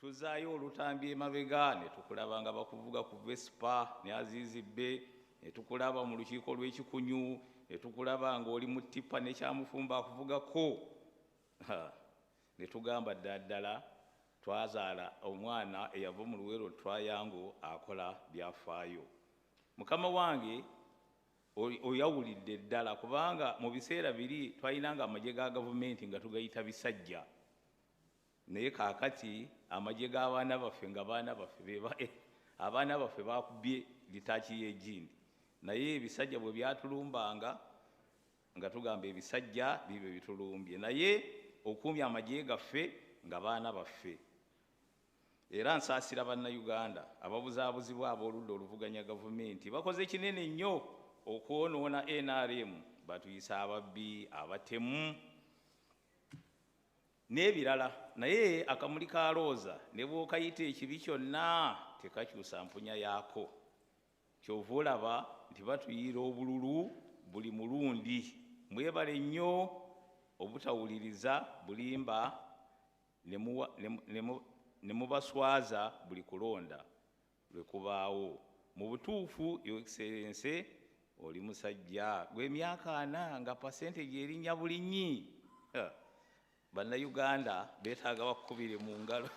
tuzaayo olutambi emabega ne tukulaba nga bakuvuga ku Vespa ne Azizibbe, ne tukulaba mu lukiiko lw'Ekikunyu, ne tukulaba ng'oli mu ttipa ne Kyamufumba akuvugako. Ne tugamba ddala twazaala omwana eyava mu Luweero Triangle akola byafaayo. Mukama wange oyawulidde ddala kubanga mu biseera biri twalinanga amagye ga gavumenti nga tugayita bisajja. Naye kaakati amagye g'abaana baffe nga abaana baffe bakubye litaaki y'egindi. Naye ebisajja bwe byatulumbanga nga tugamba ebisajja bibyo bitulumbye. Naye okuumya amagye gaffe nga baana baffe. Era nsaasira bannayuganda ababuzaabuzibwa ab'oludda oluvuganya gavumenti bakoze kinene nnyo okwonoona NRM, batuyisa ababbi, abatemu n'ebirala. Naye akamuli ka looza ne bw'okayita ekibi kyonna tekakyusa mpunya yaako. Kyova olaba nti batuyiira obululu buli mulundi. Mwebale nnyo obutawuliriza bulimba ne mubaswaza buli kulonda lwe kubaawo. Mu butuufu Your Excellency oli musajja gw'emyaka 4 nga percentage erinnya bulinyi. Bannayuganda beetaaga bakubire mu ngalo.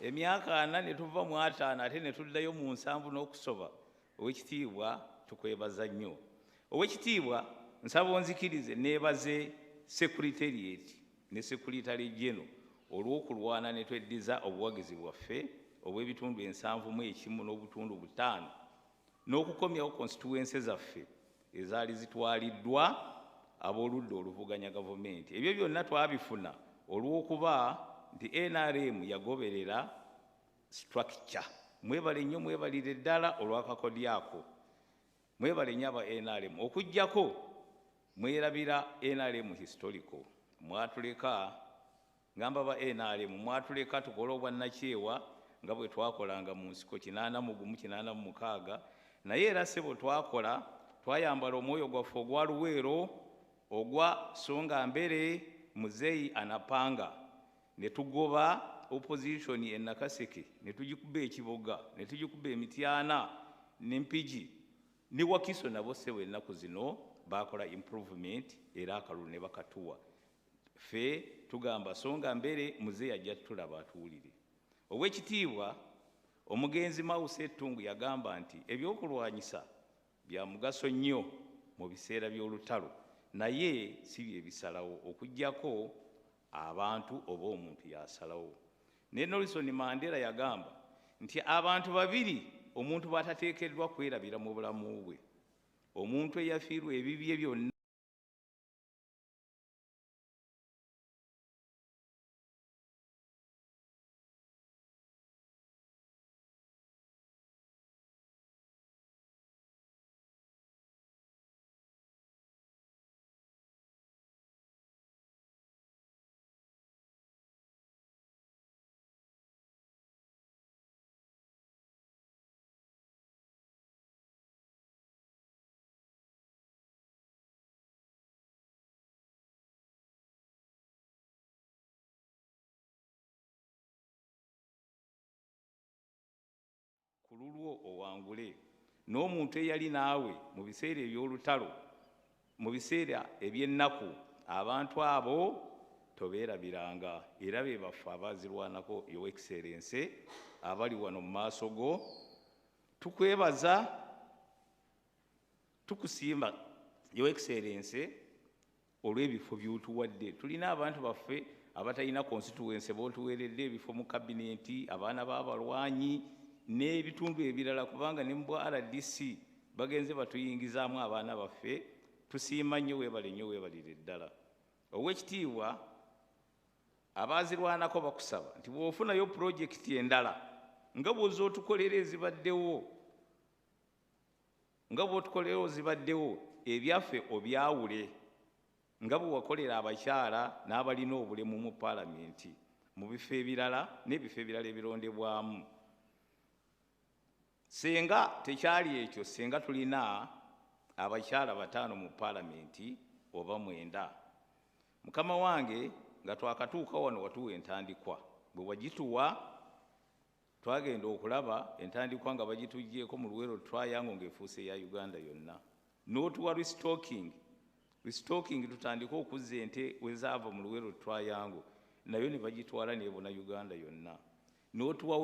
Emyaka 4 ne tuva mu 5 ate ne tuddayo mu 7 n'okusoba. Owekitiibwa tukwebaza nnyo. Owekitiibwa nsaba onzikirize neebaze Secretariat ne Secretary General olw'okulwana ne tweddiza obuwagizi bwaffe obw'ebitundu 71 n'obutundu 5 n'okukomyawo constituency zaffe ezaali zitwaliddwa ab'oludda oluvuganya gavumenti. Ebyo byonna twabifuna olw'okuba nti NRM yagoberera structure. Mwebale nnyo, mwebalire ddala olw'akakodyako. Mwebale nnyo aba NRM okuggyako mwerabira NRM historical. Mwatuleka ngamba ba NRM mwatuleka tukole obwannakyewa nga bwe twakolanga mu nsiko 81 naye era ssebo twakola twayambala omwoyo gwaffe ogwa Luweero ogwa Songa Mbere Muzeeyi Anapanga ne tugoba opposition e Nakaseke ne tugikuba ekiboga ne tugikuba Emityana n'Empigi ne Wakiso nabo ssebo ennaku zino bakola improvement era akalulu ne bakatuwa. Ffe tugamba Songa Mbere Muzeeyi ajja tulaba atuwulire. Obw'ekitiibwa omugenzi Mawuse Ttungu yagamba nti ebyokulwanyisa bya mugaso nnyo mu biseera by'olutalo naye si bye bisalawo okuggyako abantu oba omuntu yasalawo. Ne Nelson Mandela yagamba nti abantu babiri omuntu batateekeddwa kwerabira mu bulamu bwe. Omuntu eyafiirwa ebibye byonna kululwo owangule. N'omuntu eyali naawe mu biseera eby'olutalo mu biseera eby'ennaku abantu abo tobeerabiranga era be baffe abazirwanako Your Excellency abali wano mu maaso go. Tukwebaza tukusiima Your Excellency olw'ebifo by'otuwadde. Tulina abantu baffe abatalina constituency b'otuweeredde ebifo mu kabinenti, abaana b'abalwanyi n'ebitundu ebirala kubanga ne mu RDC bagenze batuyingizaamu abaana baffe. Tusiima nnyo, weebale nnyo, weebalire ddala. Ow'ekitiibwa abazirwanako bakusaba nti bw'ofunayo pulojekiti endala nga bw'ozootukolera ezibaddewo ebyaffe obyawule nga bwe wakolera abakyala n'abalina obulemu mu paalamenti mu bifo ebirala n'ebifo ebirala ebirondebwamu. Senga tekyali ekyo, senga tulina abakyala 5 mu paalamenti oba 9. Mukama wange nga twakatuuka wano watuwa entandikwa bwe wagituwa twagenda okulaba entandikwa nga bagitugyeko mu Luwero Triangle ng'efuuse ya Uganda yonna. N'otuwa restocking tutandika okuzza ente wezaava mu Luwero Triangle nayo ne bagitwala n'ebona Uganda yonna. N'otuwa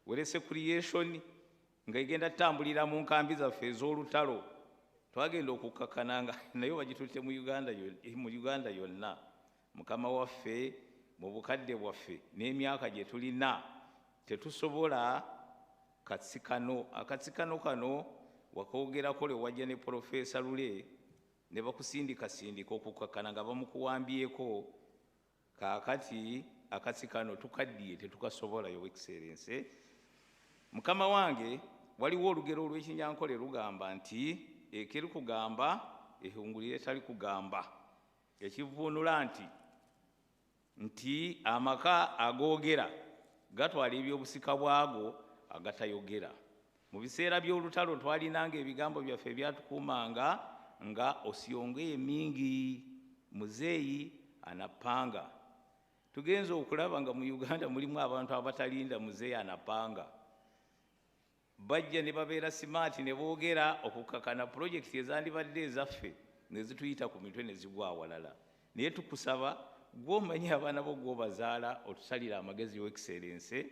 Werese creation nga igenda tambulira mu nkambi zaffe ez'olutalo. Twagenda okukakkana nga nayo bagitutte mu Uganda yonna. Mukama waffe mu bukadde bwaffe n'emyaka gye tulina tetusobola akatsikano kano wakoogerako lwe wajja ne Profesa Lule ne bakusindikasindika okukakkana nga bamukuwambyeko. Kaakati akatsikano tukaddiye tetukasobola, Your Excellency. Mukama wange, waliwo olugero olw'Ekinyankole lugamba nti ekiri kugamba ehungulire tali kugamba. Ekivuunula nti amaka agoogera gatwala ebyobusika bwago agatayogera. Mu biseera by'olutalo twalinanga ebigambo byaffe byatukuumanga nga osyonge emingi muzeeyi anapanga. Tugenza okulaba nga mu Uganda mulimu abantu abatalinda muzeeyi anapanga. Bajja ne babeera smart ne boogera okukakana projekiti ezandibadde ezaffe ne zituyita ku mitwe ne zigwa awalala. Naye tukusaba gw'omanyi abaana bo gw'obazaala otusalira amagezi, Your Excellency,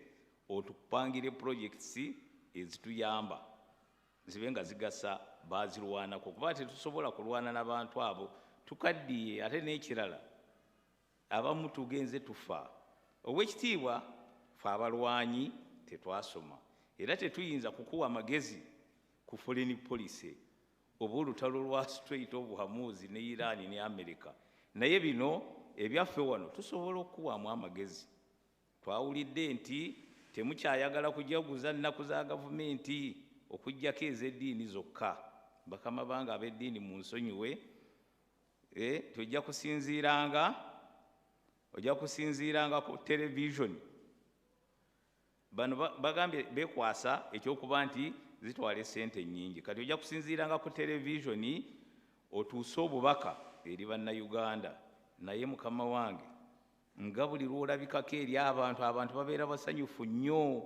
otupangire projects ezituyamba zibe nga zigasa bazirwanako, kuba tetusobola kulwana n'abantu abo tukaddiye. Ate n'ekirala abamu tugenze tufa. Obwekitiibwa ffe abalwanyi tetwasoma era tetuyinza kukuwa magezi ku foreign policy oba olutalo lwa Strait of Hormuz ne Iran ne America. Naye bino ebyaffe wano tusobola okukuwamu amagezi. Twawulidde nti temukyayagala kujaguza nnaku za gavumenti okuggyako ez'eddiini zokka. Bakama bange ab'eddiini mu nsonyiwe, tojja kusinziiranga ku television. Bano bagambye beekwasa ekyokuba nti zitwala essente nnyingi. Kati ojja kusinziiranga ku television otuuse obubaka eri bannayuganda. Naye mukama wange, nga buli lwolabikako eri abantu babeera basanyufu nnyo.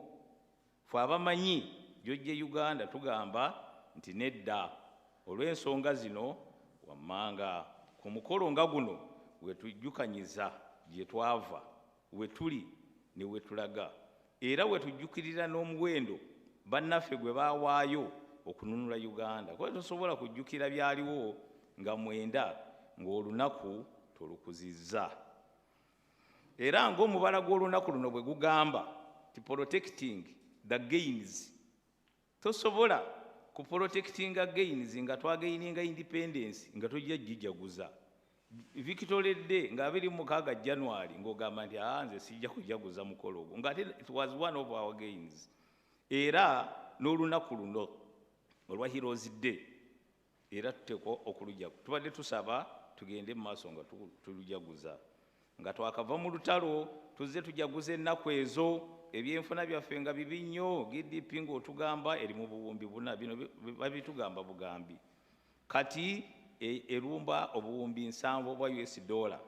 Ffe abamanyi gy'ojje Uganda tugamba nti nedda. Olw'ensonga zino wammanga ku mukolo nga guno we tujjukanyiza gye twava, we tuli ne we tulaga, era we tujjukirira n'omuwendo bannaffe gwe baawaayo okununula Uganda. Kuba tosobola kujjukira byaliwo nga mwenda ng'olunaku tolukuzizza. Era ng'omubala gw'olunaku luno bwe gugamba ti protecting the gains, tosobola ku protecting gains nga twagaininga independence nga tojja gijaguza. Victory Day nga 26 January ng'ogamba nti nze sijja kujaguza mukolo ogwo, nga it was one of our gains. Era n'olunaku luno olwa Heroes Day era tuteekwa okulujaguza. Tubadde tusaba tugende mu maaso nga tulujaguza, nga twakava mu lutalo tuzze tujaguza ennaku ezo. Ebyenfuna byaffe nga bibi nnyo. GDP ng'otugamba eri mu buwumbi 4, bino babitugamba bugambi. Kati erumba obuwumbi 7 bwa US dollar.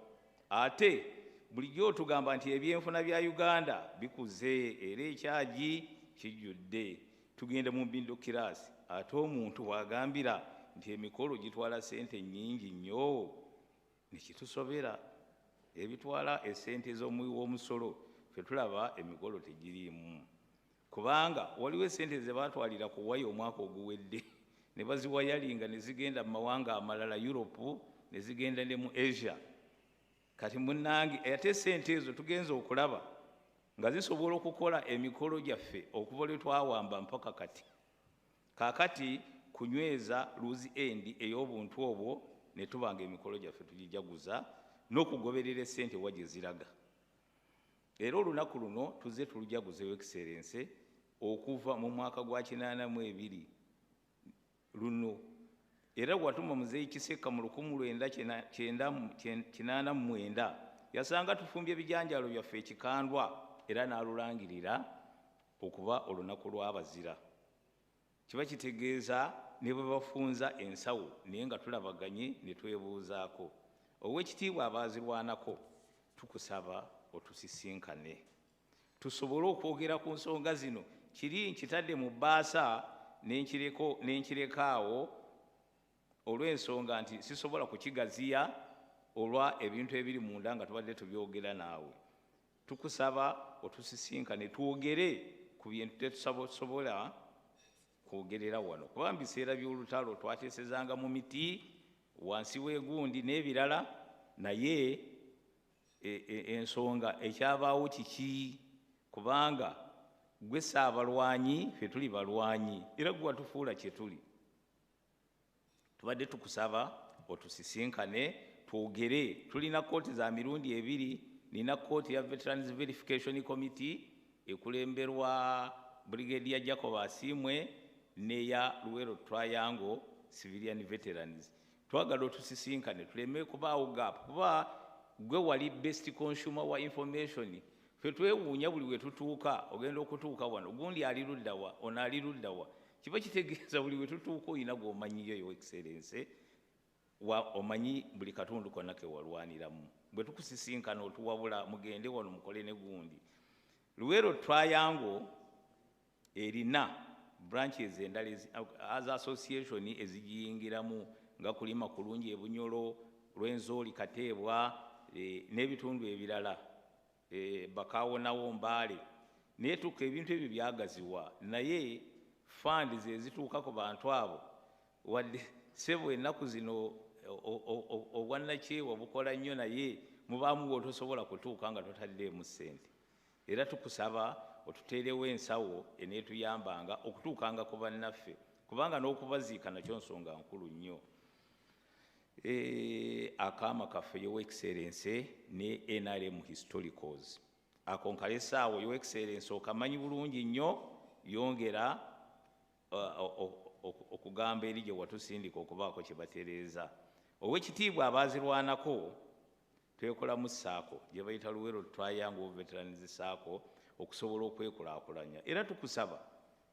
Ate bulijjo otugamba nti ebyenfuna bya Uganda bikuze era ekyagi kijjudde. Tugende mu mbindo kirasi. Ate omuntu wagambira nti emikolo gitwala sente nnyingi nnyo, nekitusobera ebitwala esente z'omusolo ffe tulaba emikolo tegiriimu. Kubanga waliwo esente ze baatwalira ku waya omwaka oguwedde ne baziwayalinga ne zigenda mu mawanga amalala, Europe ne zigenda ne mu Asia. Kati munnange ate esente ezo tugenza okulaba nga zisobola okukola emikolo gyaffe okuva lwe twawamba mpaka kati. Kaakati kunyweza loose end ey'obuntu obwo ne tubanga emikolo gyaffe tugijaguza n'okugoberera essente wa gye ziraga. Era olunaku luno tuzze tulujaguza, Your Excellency, okuva mu mwaka gwa 82 luno. Era watuma Muzeeyi Kiseka mu 1989 yasanga tufumbye ebijanjalo byaffe ekikandwa era n'alulangirira okuba olunaku lw'abazira. Kiba kitegeeza ne bwe bafunza ensawo naye nga tulabaganye ne twebuuzaako. Ow'ekitiibwa abaazirwanako tukusaba otusisinkane tusobole okwogera ku nsonga zino. Kiri nkitadde mu bbaasa n'enkirekaawo olw'ensonga nti sisobola kukigaziya olwa ebintu ebiri munda nga tubadde tubyogera naawe. Tukusaba otusisinkane twogere ku bintu tetusobola kwogerera wano, kuba mu biseera by'olutalo twateesezanga mu miti, wansi w'egundi n'ebirala, naye ensonga ekyabaawo kiki? Kubanga gwe saabalwanyi, ffe tuli balwanyi, era gwe watufuula kye tuli. Tubadde tukusaba otusisinkane twogere. Tulina kkooti za mirundi ebiri. Nina kkooti ya Veterans Verification Committee ekulemberwa Brigadier Jacob Asimwe neya Luwero Triangle Civilian Veterans. Twagala otusisinkane tuleme kubaawo gap, kuba gwe wali best consumer wa information. Ffe twewuunya buli we tutuuka, ogenda okutuuka wano gundi ali ludda wa, ono ali ludda wa. Kiba kitegeeza buli we tutuuka olina gw'omanyiyo, Your Excellency, omanyi buli katundu konna ke walwaniramu. Bwe tukusisinkana otuwabula mugende wano mukole ne gundi. Luwero Triangle erina branches endala as association ezigiyingiramu nga kulima kulungi e Bunyoro, Lwenzooli, Kateebwa n'ebitundu ebirala, Bakaawonawo, Mbaale. Naye tuka ebintu ebyo byagaziwa, naye fund zezituuka ku bantu abo wadde sebo ennaku zino obwannakyewa bukola nnyo, naye mubaamu otosobola kutuuka nga totaddeemu ssente. Era tukusaba otuteerewo ensawo eneetuyambanga okutuukanga ku bannaffe, kubanga n'okubaziika nakyo nsonga nkulu nnyo. Akaama kaffe, Your Excellency, ne NRM historicals. Ako nkalesaawo, Your Excellency, okamanyi bulungi nnyo, yongera okugamba eri gye watusindika okubaako kye batereeza. Ow'ekitiibwa abaazirwanako twekolamu ssaako gye bayita Luwero Triangle Veterans Ssaako okusobola okwekulaakulanya. Era tukusaba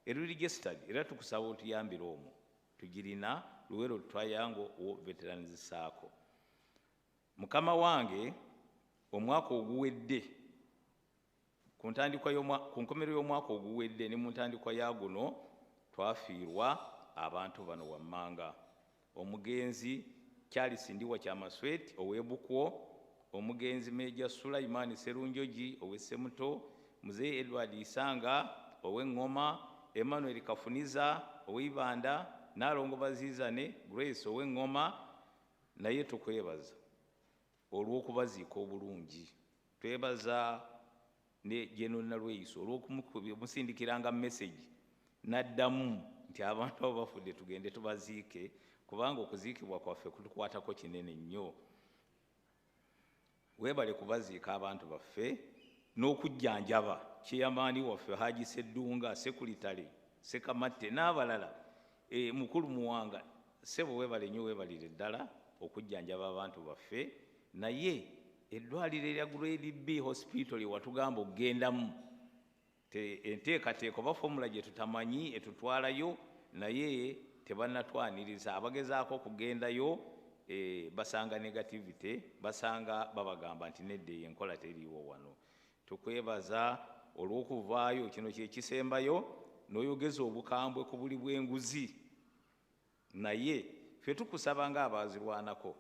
registered, era tukusaba otuyambire omwo. Tugirina Luwero Triangle Veterans Ssaako. Mukama wange, omwaka oguwedde, ku nkomerero y'omwaka oguwedde ne mu ntandikwa ya guno, twafiirwa abantu bano wammanga. Omugenzi Charles Ndiwa Kyamasweti ow'Ebukwo, omugenzi Meja Sulaiman Serunjoji ow'Essemuto, Mzee Edward Isanga ow'Engoma, Emmanuel Kafuniza ow'Ibanda, Nalongo Bazizane Grace ow'Engoma. Naye tukwebaza olw'okubaziika obulungi. Twebaza ne General Nalweyiso olw'okumusindikiranga message n'addamu nti abantu abo bafudde tugende tubaziike, kubanga okuziikibwa kwaffe kutukwatako kinene nnyo. Weebale kubaziika abantu baffe n'okujjanjaba Kyeyamaani waffe Haji Seddunga, Sekuritale Sekamatte n'abalala, Mukulu Muwanga. Ssebo weebale nnyo, weebalire ddala okujjanjaba abantu baffe. Naye eddwaliro erya Grade B Hospital watugamba okugendamu, enteekateeka oba formula gye tutamanyi etutwalayo, naye tebannatwaniriza. Abagezaako okugendayo basanga negativity, basanga babagamba nti nedda enkola teriiwo wano. Tukwebaza olw'okuvaayo, kino kye kisembayo, n'oyogeza obukambwe ku buli bw'enguzi. Naye ffe tukusaba ng'abaazirwanako,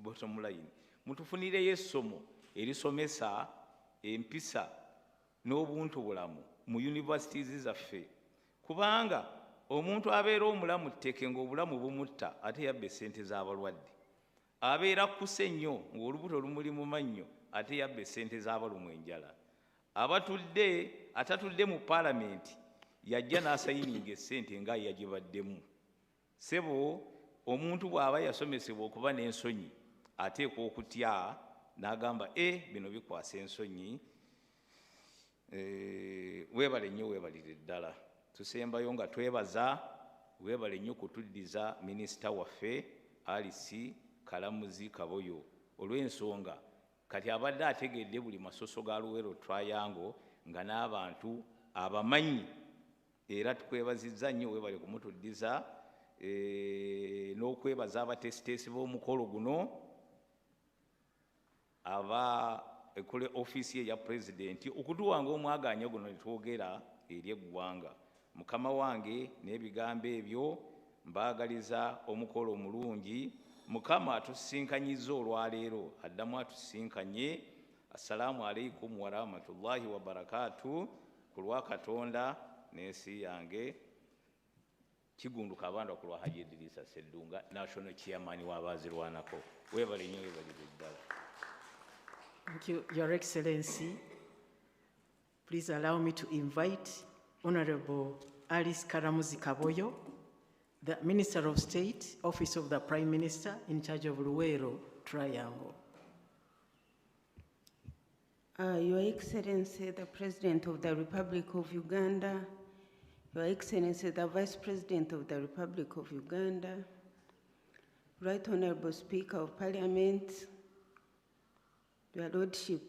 bottom line, mutufunireyo essomo erisomesa empisa n'obuntu bulamu mu universities zaffe, kubanga omuntu abeera omulamu tteke ng'obulamu bumutta ate yabba essente z'abalwadde. Abeera kusse nnyo ng'olubuto lumuli mu mannyo ate yabba essente z'abalumwa enjala. Atatudde mu paalamenti yajja n'asayininga essente nga yagibaddemu. Ssebo, omuntu bw'aba yasomesebwa okuba n'ensonyi ateekwa okutya n'agamba bino bikwasa ensonyi. Weebale nnyo, weebalire ddala. Tusembayo nga twebaza, weebale nnyo kutuddiza minisita waffe Alice Kalamuzi Kaboyo olw'ensonga kati abadde ategedde buli masoso ga Luwero Triangle nga n'abantu abamanyi. Era tukwebazizza nnyo, weebale kumutuddiza, n'okwebaza abatesiteesi b'omukolo guno, ekole office ye ya president okutuwanga omwaganya guno netwogera eri eggwanga. Mukama wange n'ebigambo ebyo mbaagaliza omukolo omulungi. Mukama atusinkanyizza olwaleero, addamu atusinkanye. Assalamu alaikum wa rahmatullahi wa barakatuh. Ku lwa Katonda n'ensi yange. Kigunduka abantu ku lwa Haji Idrisa Sseddunga, national chairman w'abaazirwanako. Weebale nnyo, weebalire ddala. Thank you, Your Excellency. Please allow me to invite Honorable Alice Karamuzi Kaboyo, the Minister of State, Office of the Prime Minister, in charge of Luweero Triangle. Your Excellency, the President of the Republic of Uganda, Your Excellency, the Vice President of the Republic of Uganda, Right Honorable Speaker of Parliament, Your Lordship,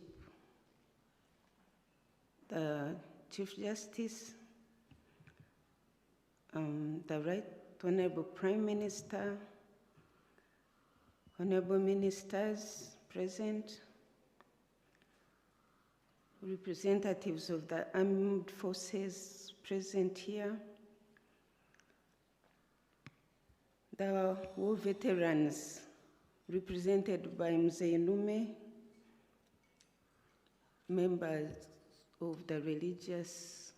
the Chief Justice, the Right Honorable Prime Minister, Honorable Ministers present, representatives of the armed forces present here, the war veterans represented by Mzee Nume, members of the religious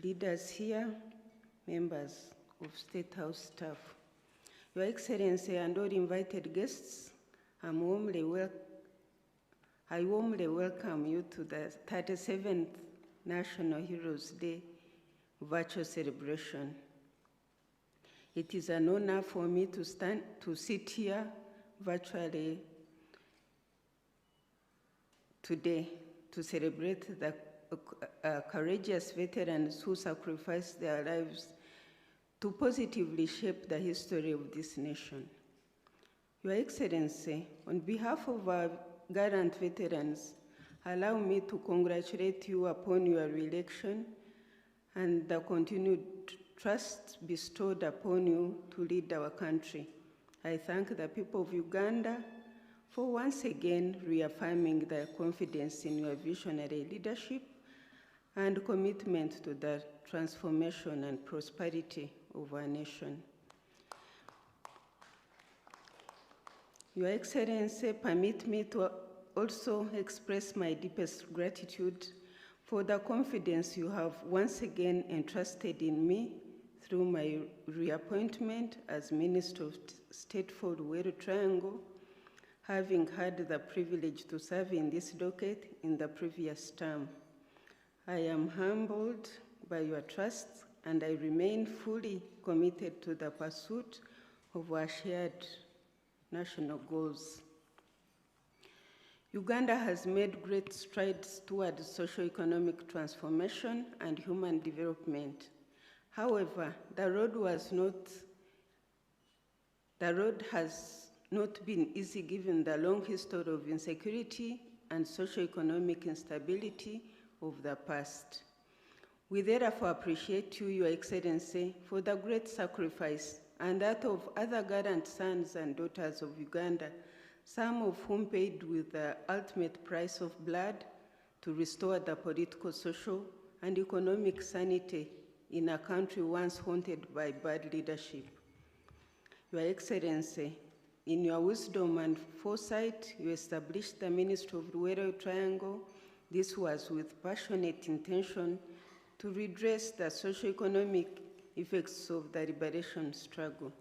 leaders here, members of State House staff. Your Excellency and all invited guests, I warmly welcome you to the 37th National Heroes Day virtual celebration. It is an honor for me to sit here virtually today to celebrate the courageous veterans who sacrificed their lives to positively shape the history of this nation. Your Excellency, on behalf of our gallant veterans, allow me to congratulate you upon your re-election and the continued trust bestowed upon you to lead our country. I thank the people of Uganda for once again reaffirming their confidence in your visionary leadership and commitment to the transformation and prosperity of our nation. Your Excellency, permit me to also express my deepest gratitude for the confidence you have once again entrusted in me through my reappointment as Minister of State for Luweero Triangle, having had the privilege to serve in this docket in the previous term. I am humbled by your trust, and I remain fully committed to the pursuit of our shared national goals. Uganda has made great strides towards socio-economic transformation and human development. However, the road has not been easy given the long history of insecurity and socio-economic instability of the past. We therefore appreciate you, Your Excellency, for the great sacrifice and that of other gallant sons and daughters of Uganda, some of whom paid with the ultimate price of blood to restore the political, social, and economic sanity in a country once haunted by bad leadership. Your Excellency, in your wisdom and foresight, you established the Ministry of Luweero Triangle. This was with passionate intention to redress the socio-economic effects of the liberation struggle.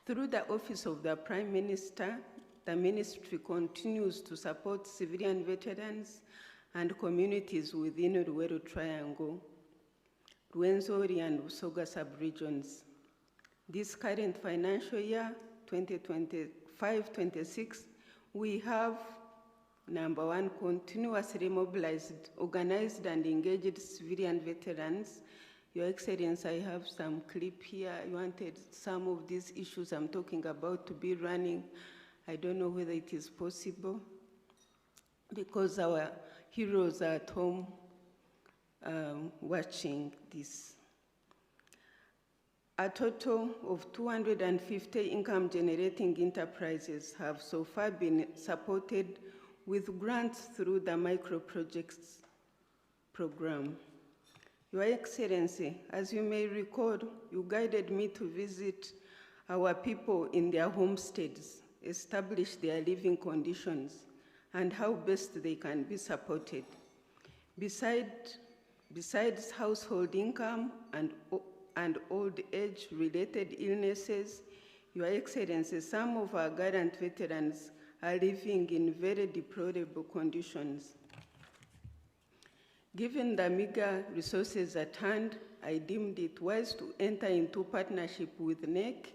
Through the Office of the Prime Minister, the Ministry continues to support civilian veterans and communities within Luweero Triangle, Rwenzori and Busoga sub-regions. This current financial year, 2025-26, we have, number one, continuously mobilized, organized, and engaged civilian veterans. Your Excellency, I have some clip here. I wanted some of these issues I'm talking about to be running. I don't know whether it is possible because our heroes are at home watching this. A total of 250 income-generating enterprises have so far been supported with grants through the micro-projects program. Your Excellency, as you may recall, you guided me to visit our people in their homesteads, establish their living conditions, and how best they can be supported. Besides household income and old age-related illnesses, Your Excellency, some of our gallant veterans are living in very deplorable conditions. Given the meager resources at hand, I deemed it wise to enter into partnership with NEC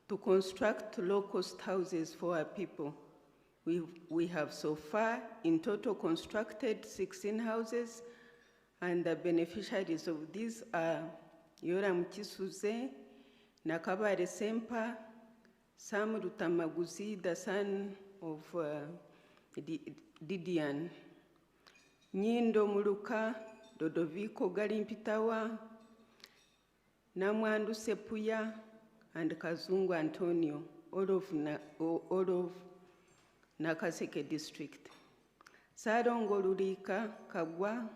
to construct low-cost houses for our people. We have so far in total constructed 16 houses, and the beneficiaries of these are Yoweri Mkisuze, Nakabare Sempa, Sam Rutamaguzi, the son of Didian, Nyindo Muluka, Dodoviko Galimpitawa, Namwandu Sepuya, and Kazungu Antonio, all of Nakaseke district. Sarongo Lurika, Kagwa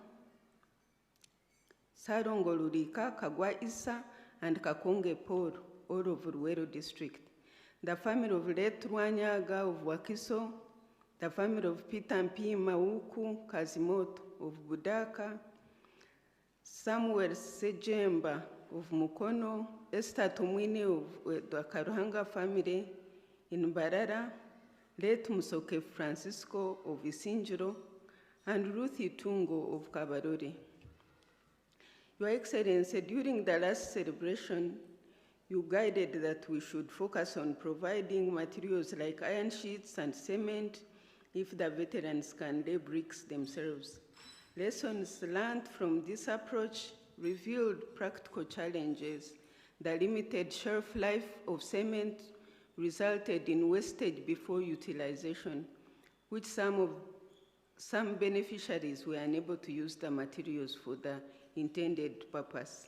Isa, and Kakonge Paul, all of Ruwero district. The family of Let Rwanyaga of Wakiso, the family of Peter Mpi Mauku Kazimoto of Budaka, Samuel Sejemba of Mukono, Esther Tumwini of the Karuhanga family in Barara, Let Musoke Francisco of Isinjiro, and Ruth Itungo of Kabarore. Your Excellency, during the last celebration, you guided that we should focus on providing materials like iron sheets and cement if the veterans can lay bricks themselves. Lessons learned from this approach revealed practical challenges. The limited shelf life of cement resulted in wastage before utilization, which some beneficiaries were unable to use the materials for the intended purpose.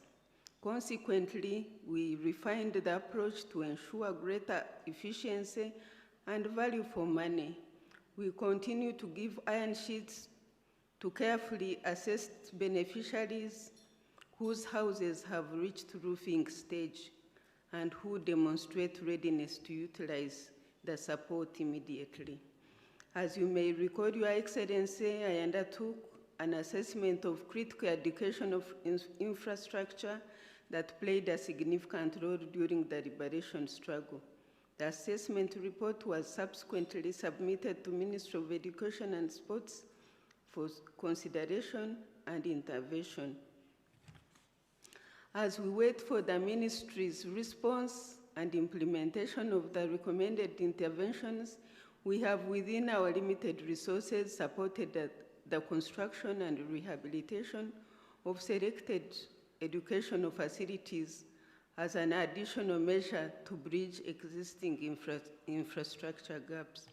Consequently, we refined the approach to ensure greater efficiency and value for money. We continue to give iron sheets to carefully assessed beneficiaries whose houses have reached roofing stage and who demonstrate readiness to utilize the support immediately. As you may recall, Your Excellency, I undertook an assessment of critical education of infrastructure that played a significant role during the liberation struggle. The assessment report was subsequently submitted to Ministry of Education and Sports for consideration and intervention. As we wait for the ministry's response and implementation of the recommended interventions, we have within our limited resources supported the construction and rehabilitation of selected educational facilities as an additional measure to bridge existing infrastructure gaps.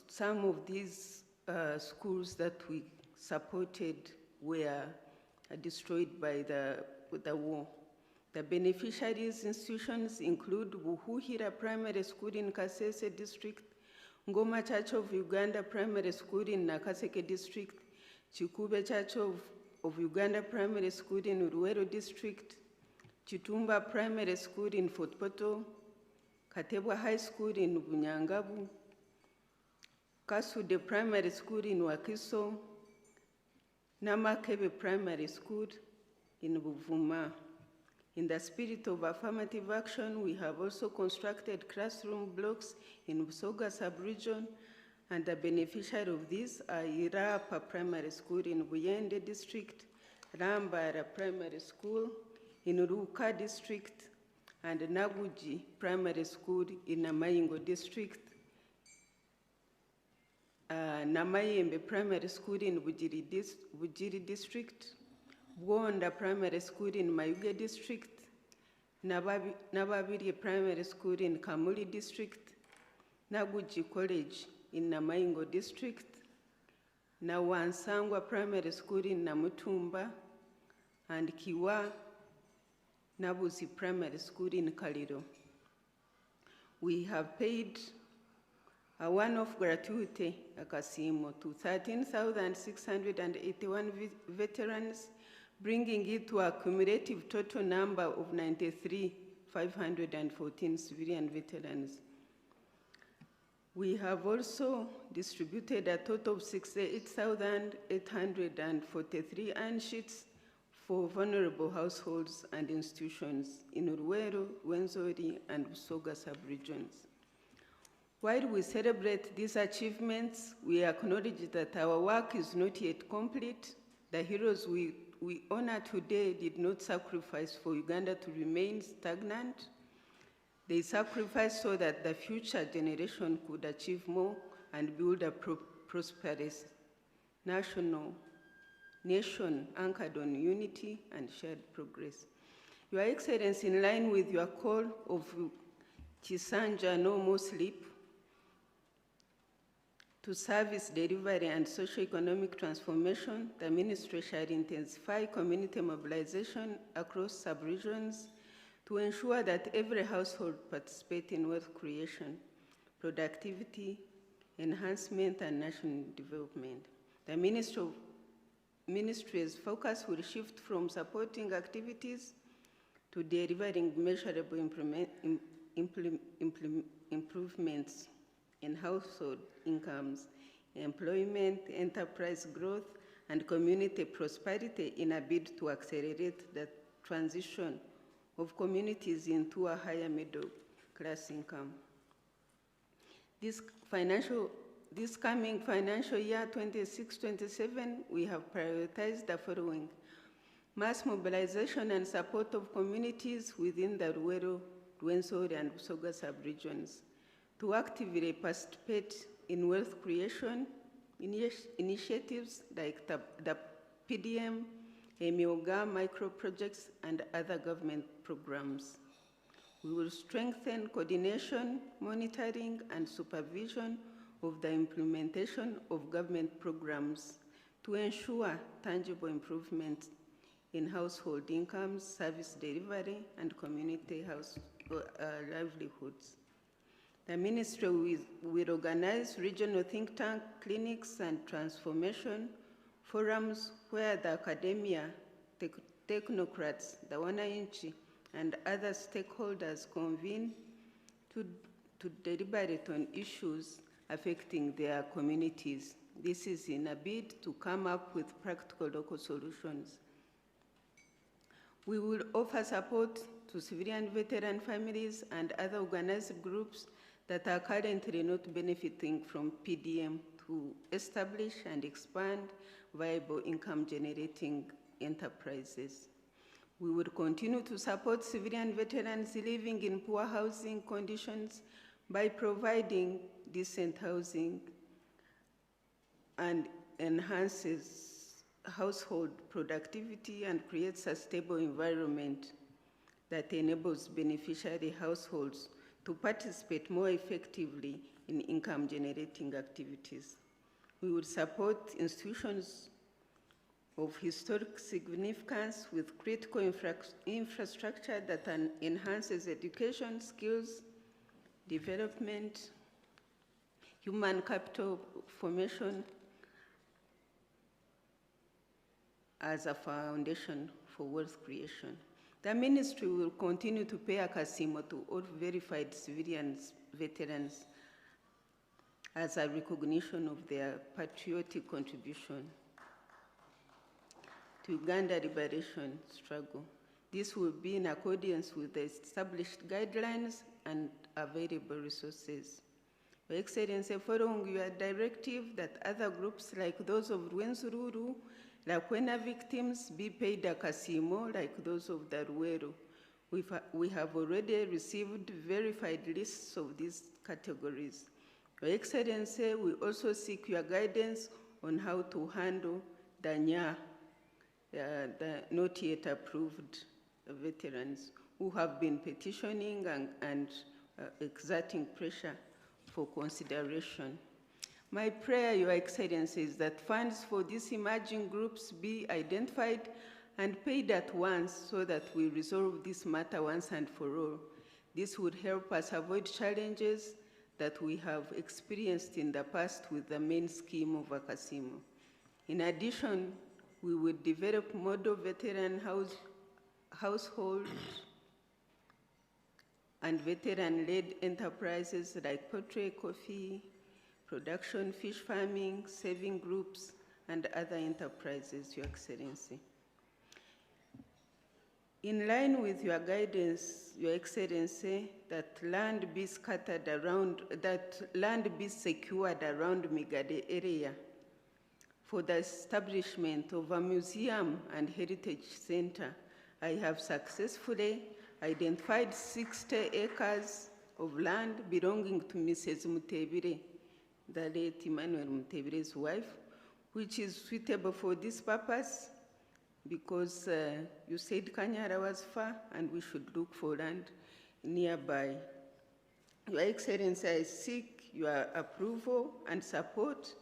Some of these schools that we supported were destroyed by the war. The beneficiaries' institutions include Buhuhira Primary School in Kasese District, Ngoma Church of Uganda Primary School in Nakaseke District, Chikube Church of Uganda Primary School in Ruwero District, Chitumba Primary School in Fort Poto, Katebwa High School in Bunyangabu, Kasude Primary School in Wakiso, Namakebe Primary School in Buvuma. In the spirit of affirmative action, we have also constructed classroom blocks in Busoga sub-region, and the beneficiary of these are Irapa Primary School in Buyende District, Rambara Primary School in Ruka District, and Naguji Primary School in Namayingo District, Namayembe Primary School in Bujiri District, Bwonda Primary School in Mayuge District, Nababiri Primary School in Kamuli District, Naguji College in Namaingo District, Nawansangwa Primary School in Namutumba, and Kiwa Nabusi Primary School in Kaliro. We have paid a one-off gratuity, Akasimo, to 13,681 veterans, bringing it to a cumulative total number of 93,514 civilian veterans. We have also distributed a total of 68,843 iron sheets for vulnerable households and institutions in Ruwero, Wenzori, and Busoga sub-regions. While we celebrate these achievements, we acknowledge that our work is not yet complete. The heroes we honor today did not sacrifice for Uganda to remain stagnant. They sacrificed so that the future generation could achieve more and build a prosperous nation anchored on unity and shared progress. Your Excellency, in line with your call of Chisanja, no more sleep, to service delivery and socio-economic transformation, the Ministry shall intensify community mobilization across sub-regions to ensure that every household participates in wealth creation, productivity, enhancement, and national development. The Ministry's focus will shift from supporting activities to delivering measurable improvements in household incomes, employment, enterprise growth, and community prosperity in a bid to accelerate the transition of communities into a higher middle class income. This coming financial year 26-27, we have prioritized the following: mass mobilization and support of communities within the Ruwero, Rwenzori, and Busoga sub-regions to actively participate in wealth creation initiatives like the PDM, Emioga micro-projects, and other government programs. We will strengthen coordination, monitoring, and supervision of the implementation of government programs to ensure tangible improvements in household incomes, service delivery, and community livelihoods. The Ministry will organize regional think tank clinics and transformation forums where the academia, technocrats, the wananchi, and other stakeholders convene to deliberate on issues affecting their communities. This is in a bid to come up with practical local solutions. We will offer support to civilian veteran families and other organized groups that are currently not benefiting from PDM to establish and expand viable income-generating enterprises. We will continue to support civilian veterans living in poor housing conditions by providing decent housing and enhances household productivity and creates a stable environment that enables beneficiary households to participate more effectively in income-generating activities. We will support institutions of historic significance with critical infrastructure that enhances education, skills, development, human capital formation as a foundation for wealth creation. The Ministry will continue to pay akasimo to all verified civilians, veterans, as a recognition of their patriotic contribution to Uganda liberation struggle. This will be in accordance with the established guidelines and available resources. Your Excellency, following your directive that other groups like those of Rwenzururu, Lakwena victims be paid akasimo like those of the Ruwero. We have already received verified lists of these categories. Your Excellency, we also seek your guidance on how to handle the not yet approved veterans who have been petitioning and exerting pressure for consideration. My prayer, Your Excellency, is that funds for these emerging groups be identified and paid at once so that we resolve this matter once and for all. This would help us avoid challenges that we have experienced in the past with the main scheme of Akasimo. In addition, we would develop model veteran household and veteran-led enterprises like poultry, coffee, production, fish farming, saving groups, and other enterprises, Your Excellency. In line with your guidance, Your Excellency, that land be secured around Migade area for the establishment of a museum and heritage center, I have successfully identified 60 acres of land belonging to Mrs. Mutebire, the late Emmanuel Mutebire's wife, which is suitable for this purpose because you said Kanyara was far and we should look for land nearby. Your Excellency, I seek your approval and support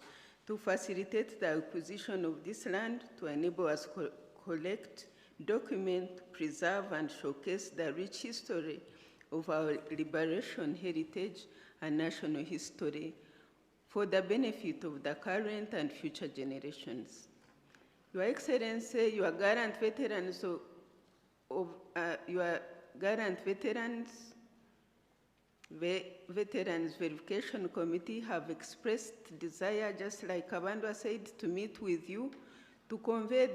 to facilitate the acquisition of this land to enable us to collect, document, preserve, and showcase the rich history of our liberation heritage and national history for the benefit of the current and future generations. Your Excellency, your Garant Veterans Veterans Verification Committee have expressed desire, just like Kabandwa said, to meet with you to convey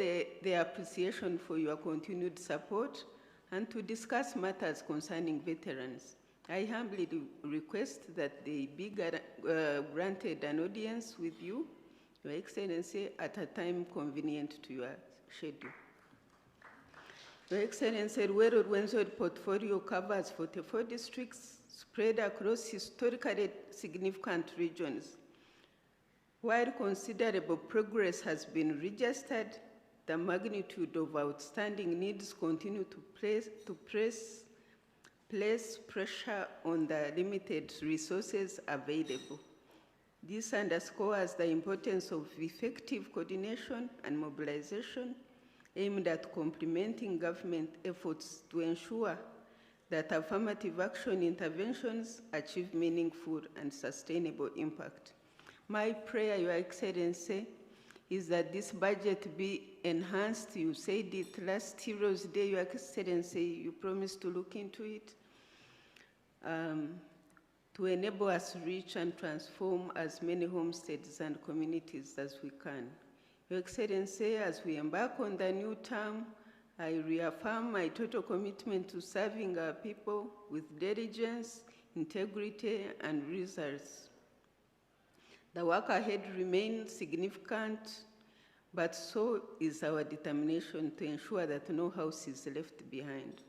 their appreciation for your continued support and to discuss matters concerning veterans. I humbly request that they be granted an audience with you, Your Excellency, at a time convenient to your schedule. Your Excellency, Ruwero Rwenzori portfolio covers 44 districts spread across historically significant regions. While considerable progress has been registered, the magnitude of outstanding needs continue to place pressure on the limited resources available. This underscores the importance of effective coordination and mobilization aimed at complementing government efforts to ensure that affirmative action interventions achieve meaningful and sustainable impact. My prayer, Your Excellency, is that this budget be enhanced. You said it last Heroes Day, Your Excellency, you promised to look into it, to enable us to reach and transform as many homesteads and communities as we can. Your Excellency, as we embark on the new term, I reaffirm my total commitment to serving our people with diligence, integrity, and results. The work ahead remains significant, but so is our determination to ensure that no house is left behind.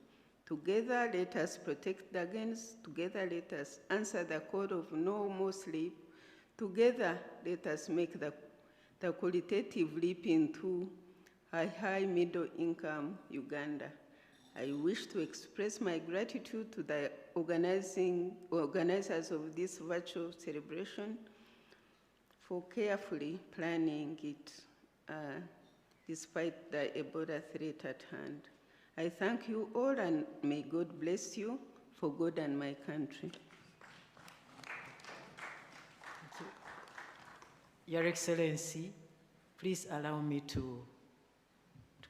Together, let us protect the against. Together, let us answer the call of no more sleep. Together, let us make the qualitative leap into a high middle income Uganda. I wish to express my gratitude to the organizers of this virtual celebration for carefully planning it despite the Ebola threat at hand. I thank you all and may God bless you for God and my country. Thank you. Your Excellency, please allow me to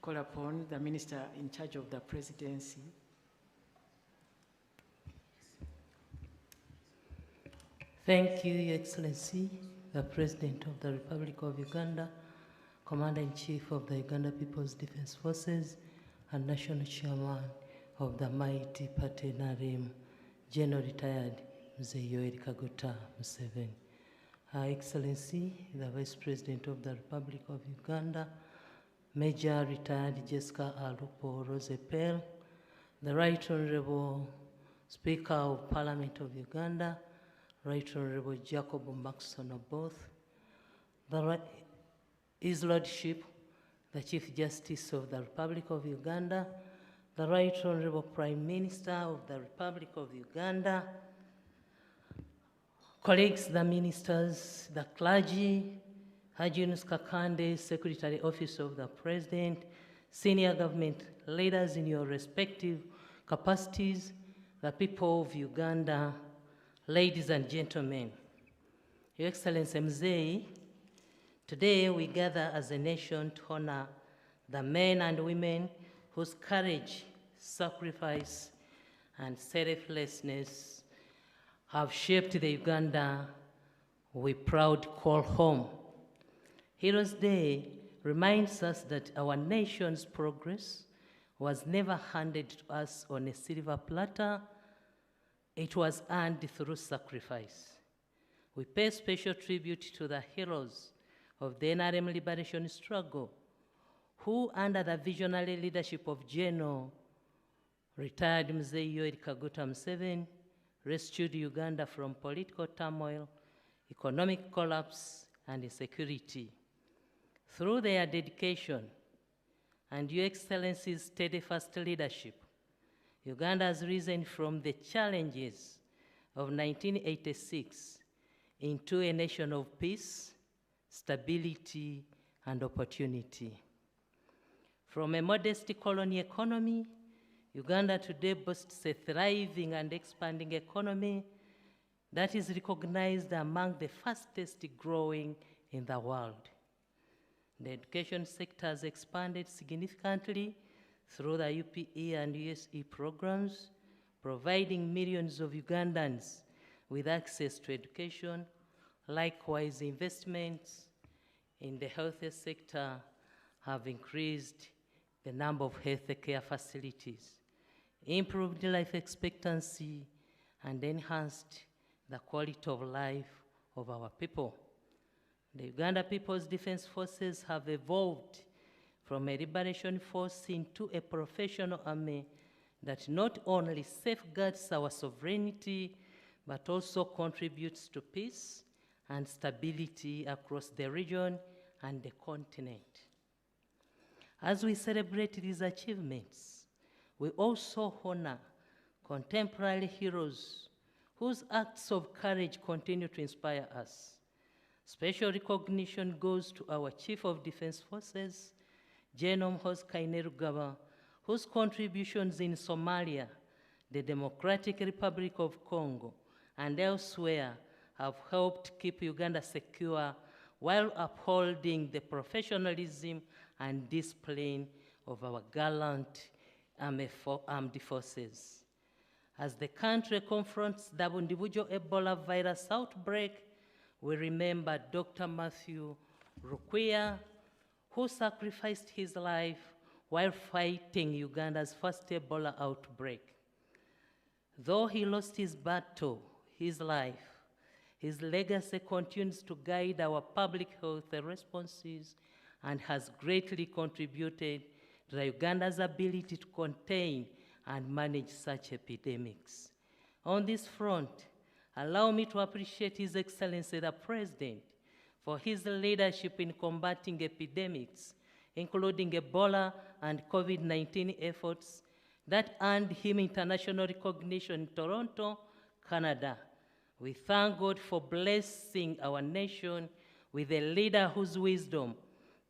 call upon the Minister in charge of the Presidency. Thank you, Your Excellency, the President of the Republic of Uganda, Commander-in-Chief of the Uganda People's Defense Forces, and National Chairman of the mighty party NRM, General Retired Yoweri Kaguta Museveni. Her Excellency, the Vice President of the Republic of Uganda, Major Retired Jessica Alupo Rosepel, the Right Honorable Speaker of Parliament of Uganda, Right Honorable Jacob Maxson Oboth, His Lordship, the Chief Justice of the Republic of Uganda, the Right Honorable Prime Minister of the Republic of Uganda, colleagues, the ministers, the clergy, Haji Yunus Kakande, Secretary Office of the President, senior government leaders in your respective capacities, the people of Uganda, ladies and gentlemen. Your Excellency Mzee, today we gather as a nation to honor the men and women whose courage, sacrifice, and selflessness have shaped the Uganda we proud call home. Heroes Day reminds us that our nation's progress was never handed to us on a silver platter. It was earned through sacrifice. We pay special tribute to the heroes of the NRM liberation struggle, who, under the visionary leadership of General retired Mzee Yoweri Kaguta Museveni, rescued Uganda from political turmoil, economic collapse, and insecurity. Through their dedication and Your Excellency's steadfast leadership, Uganda has risen from the challenges of 1986 into a nation of peace, stability, and opportunity. From a modest colony economy, Uganda today boasts a thriving and expanding economy that is recognized among the fastest growing in the world. The education sector has expanded significantly through the UPE and USE programs, providing millions of Ugandans with access to education. Likewise, investments in the healthcare sector have increased the number of healthcare facilities, improved life expectancy, and enhanced the quality of life of our people. The Uganda People's Defense Forces have evolved from a liberation force into a professional army that not only safeguards our sovereignty, but also contributes to peace and stability across the region and the continent. As we celebrate these achievements, we also honor contemporary heroes whose acts of courage continue to inspire us. Special recognition goes to our Chief of Defense Forces, General Kainerugaba, whose contributions in Somalia, the Democratic Republic of Congo, and elsewhere have helped keep Uganda secure while upholding the professionalism and discipline of our gallant armed forces. As the country confronts the Bundibujo Ebola virus outbreak, we remember Dr. Matthew Rukwia, who sacrificed his life while fighting Uganda's first Ebola outbreak. Though he lost his battle, his life, his legacy continues to guide our public health responses and has greatly contributed to Uganda's ability to contain and manage such epidemics. On this front, allow me to appreciate His Excellency the President for his leadership in combating epidemics, including Ebola and COVID-19 efforts that earned him international recognition in Toronto, Canada. We thank God for blessing our nation with a leader whose wisdom,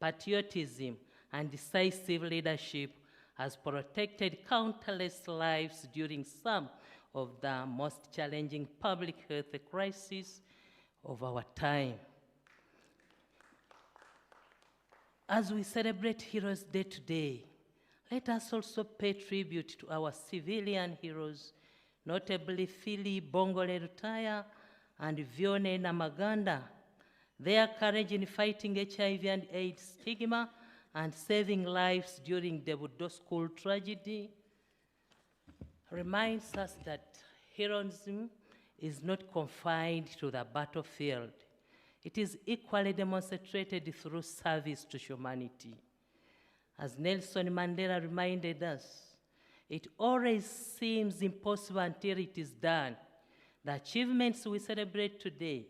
patriotism, and decisive leadership has protected countless lives during some of the most challenging public health crises of our time. As we celebrate Heroes Day today, let us also pay tribute to our civilian heroes, notably Philly Bongole Rutaya and Vione Namaganda. Their courage in fighting HIV and AIDS stigma and saving lives during the Budo School tragedy reminds us that heroism is not confined to the battlefield. It is equally demonstrated through service to humanity. As Nelson Mandela reminded us, it always seems impossible until it is done. The achievements we celebrate today,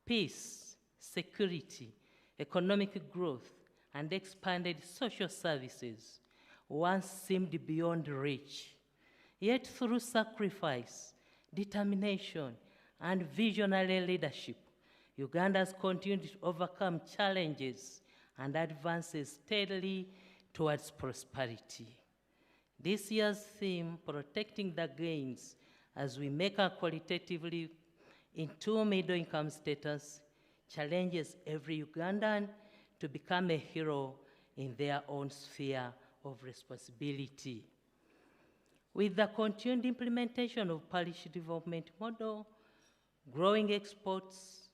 peace, security, economic growth, and expanded social services, once seemed beyond reach. Yet through sacrifice, determination, and visionary leadership, Uganda has continued to overcome challenges and advances steadily towards prosperity. This year's theme, Protecting the Gains, as we make our qualitatively into middle-income status, challenges every Ugandan to become a hero in their own sphere of responsibility. With the continued implementation of parish development model, growing exports,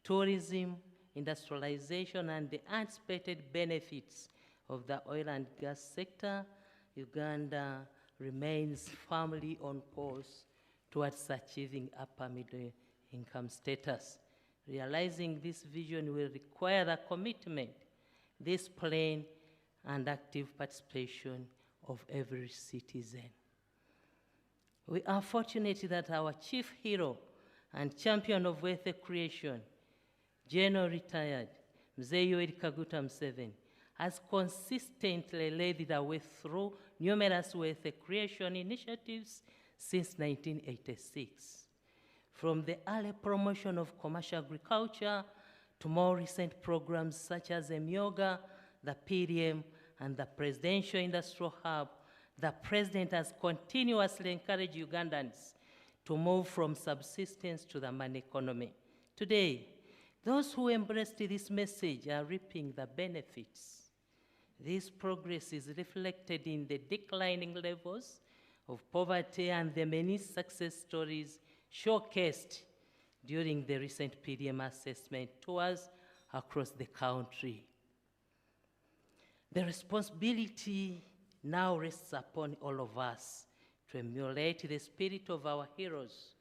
tourism, industrialization, and the anticipated benefits of the oil and gas sector, Uganda remains firmly on course towards achieving upper middle income status. Realizing this vision will require the commitment, discipline, and active participation of every citizen. We are fortunate that our chief hero and champion of wealth creation, General Retired Mzee Yoweri Kaguta Museveni, has consistently led the way through numerous wealth creation initiatives since 1986. From the early promotion of commercial agriculture to more recent programs such as Emyoga, the PDM, and the Presidential Industrial Hub, the President has continuously encouraged Ugandans to move from subsistence to the money economy. Today, those who embraced this message are reaping the benefits. This progress is reflected in the declining levels of poverty and the many success stories showcased during the recent PDM assessment tours across the country. The responsibility now rests upon all of us to emulate the spirit of our heroes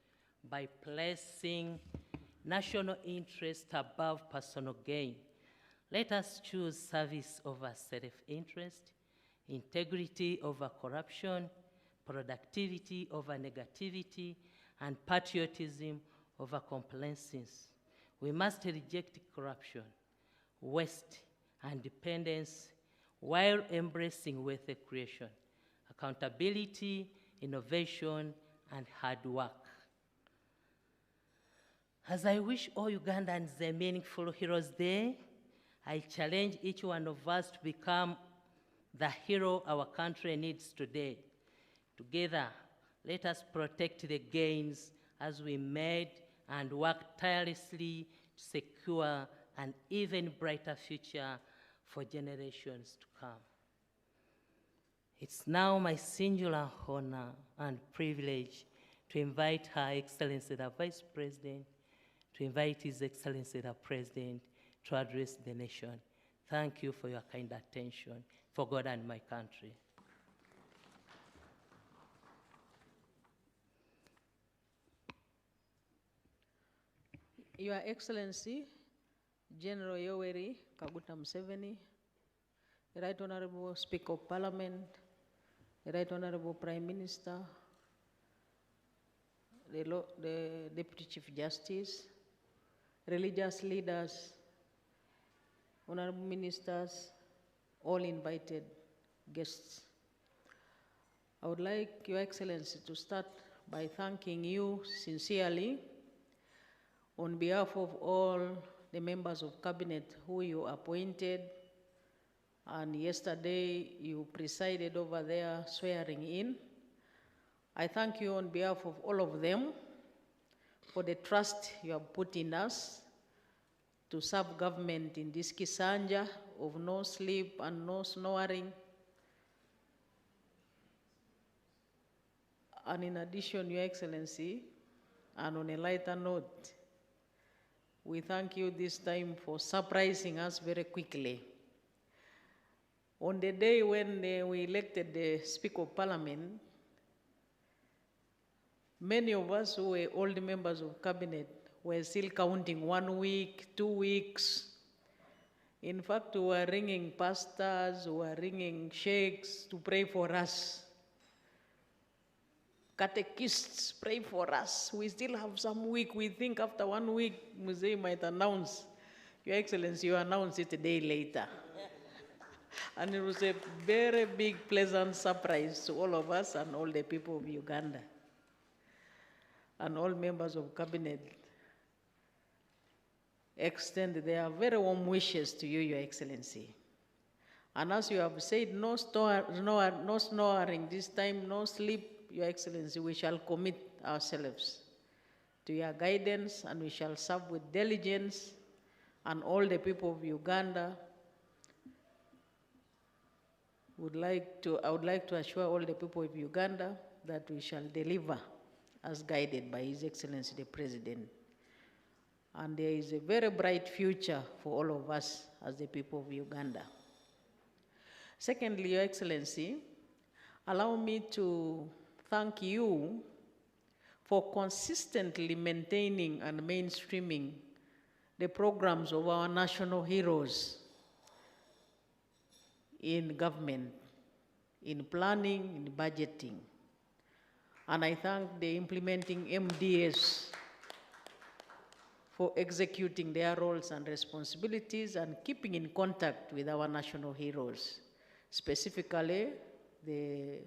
by placing national interest above personal gain. Let us choose service over self-interest, integrity over corruption, productivity over negativity, and patriotism over complacency. We must reject corruption, waste, and dependence while embracing wealth creation, accountability, innovation, and hard work. As I wish all Ugandans a meaningful Heroes Day, I challenge each one of us to become the hero our country needs today. Together, let us protect the gains as we made and work tirelessly to secure an even brighter future for generations to come. It's now my singular honor and privilege to invite Her Excellency the Vice President, to invite His Excellency the President to address the nation. Thank you for your kind attention, for God and my country. Your Excellency, General Yoweri Kaguta Museveni, the Right Honorable Speaker of Parliament, the Right Honorable Prime Minister, the Deputy Chief Justice, religious leaders, honorable ministers, all invited guests. I would like Your Excellency to start by thanking you sincerely on behalf of all the members of Cabinet who you appointed, and yesterday you presided over their swearing in. I thank you on behalf of all of them for the trust you have put in us to serve government in this Kisanja of no sleep and no snoring. And in addition, Your Excellency, and on a lighter note, we thank you this time for surprising us very quickly. On the day when we elected the Speaker of Parliament, many of us who were old members of Cabinet were still counting 1 week, 2 weeks. In fact, we were ringing pastors, we were ringing sheikhs to pray for us. Catechists, pray for us. We still have some week. We think after 1 week, Musée might announce. Your Excellency, you announced it a day later. And it was a very big, pleasant surprise to all of us and all the people of Uganda and all members of Cabinet. Extend their very warm wishes to you, Your Excellency. And as you have said, no snoring this time, no sleep, Your Excellency, we shall commit ourselves to your guidance, and we shall serve with diligence, and all the people of Uganda I would like to assure all the people of Uganda that we shall deliver as guided by His Excellency the President. And there is a very bright future for all of us as the people of Uganda. Secondly, Your Excellency, allow me to thank you for consistently maintaining and mainstreaming the programs of our national heroes in government, in planning, in budgeting. And I thank the implementing MDS for executing their roles and responsibilities and keeping in contact with our national heroes, specifically the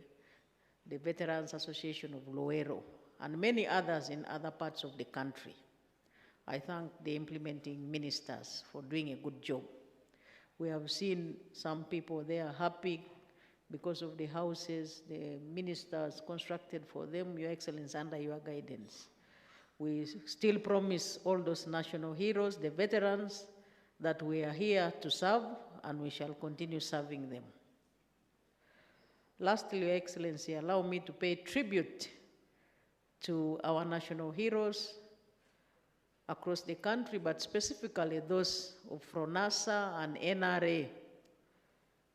Veterans Association of Luero and many others in other parts of the country. I thank the implementing ministers for doing a good job. We have seen some people, they are happy because of the houses the ministers constructed for them, Your Excellency, under your guidance. We still promise all those national heroes, the veterans, that we are here to serve, and we shall continue serving them. Lastly, Your Excellency, allow me to pay tribute to our national heroes across the country, but specifically those of FRONASA and NRA,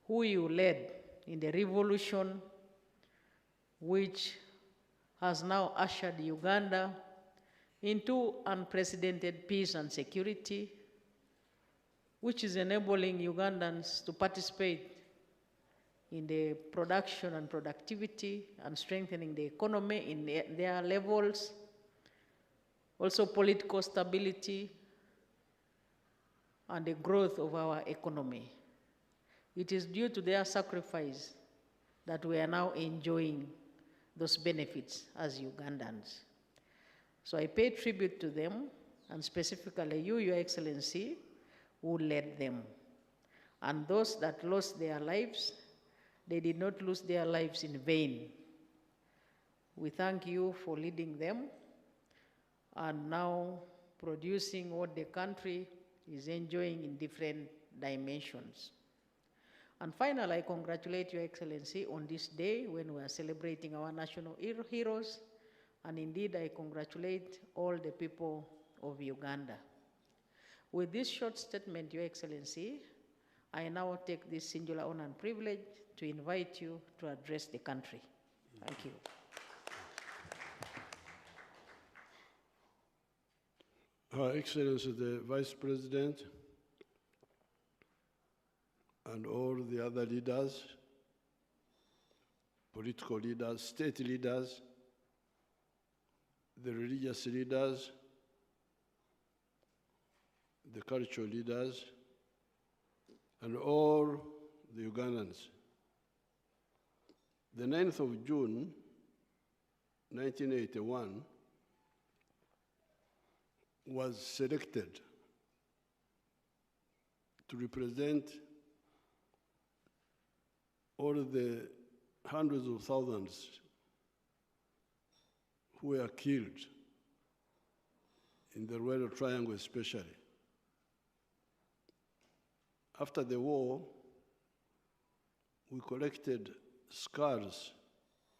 who you led in the revolution, which has now ushered Uganda into unprecedented peace and security, which is enabling Ugandans to participate in the production and productivity and strengthening the economy in their levels, also political stability and the growth of our economy. It is due to their sacrifice that we are now enjoying those benefits as Ugandans. So I pay tribute to them, and specifically you, Your Excellency, who led them. And those that lost their lives, they did not lose their lives in vain. We thank you for leading them and now producing what the country is enjoying in different dimensions. And finally, I congratulate Your Excellency on this day when we are celebrating our national heroes, and indeed I congratulate all the people of Uganda. With this short statement, Your Excellency, I now take this singular honor and privilege to invite you to address the country. Thank you. Her Excellency the Vice President and all the other leaders, political leaders, state leaders, the religious leaders, the cultural leaders, and all the Ugandans. The 9th of June, 1981, was selected to represent all the hundreds of thousands who were killed in the Royal Triangle especially. After the war, we collected skulls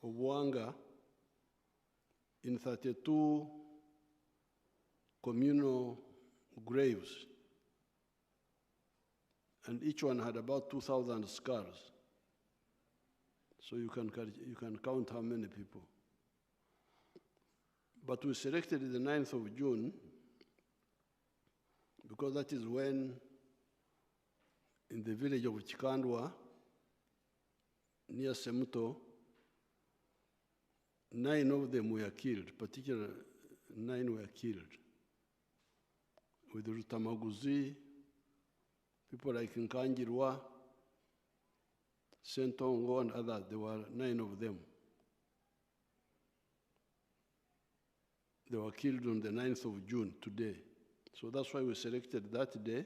of Wanga in 32 communal graves, and each one had about 2,000 skulls. So you can count how many people. But we selected the 9th of June because that is when, in the village of Chikandwa, near Semuto, 9 of them were killed, particularly 9 were killed. With Rutamaguzi, people like Nkangirwa, Sentongo, and others, there were 9 of them. They were killed on the 9th of June, today. So that's why we selected that day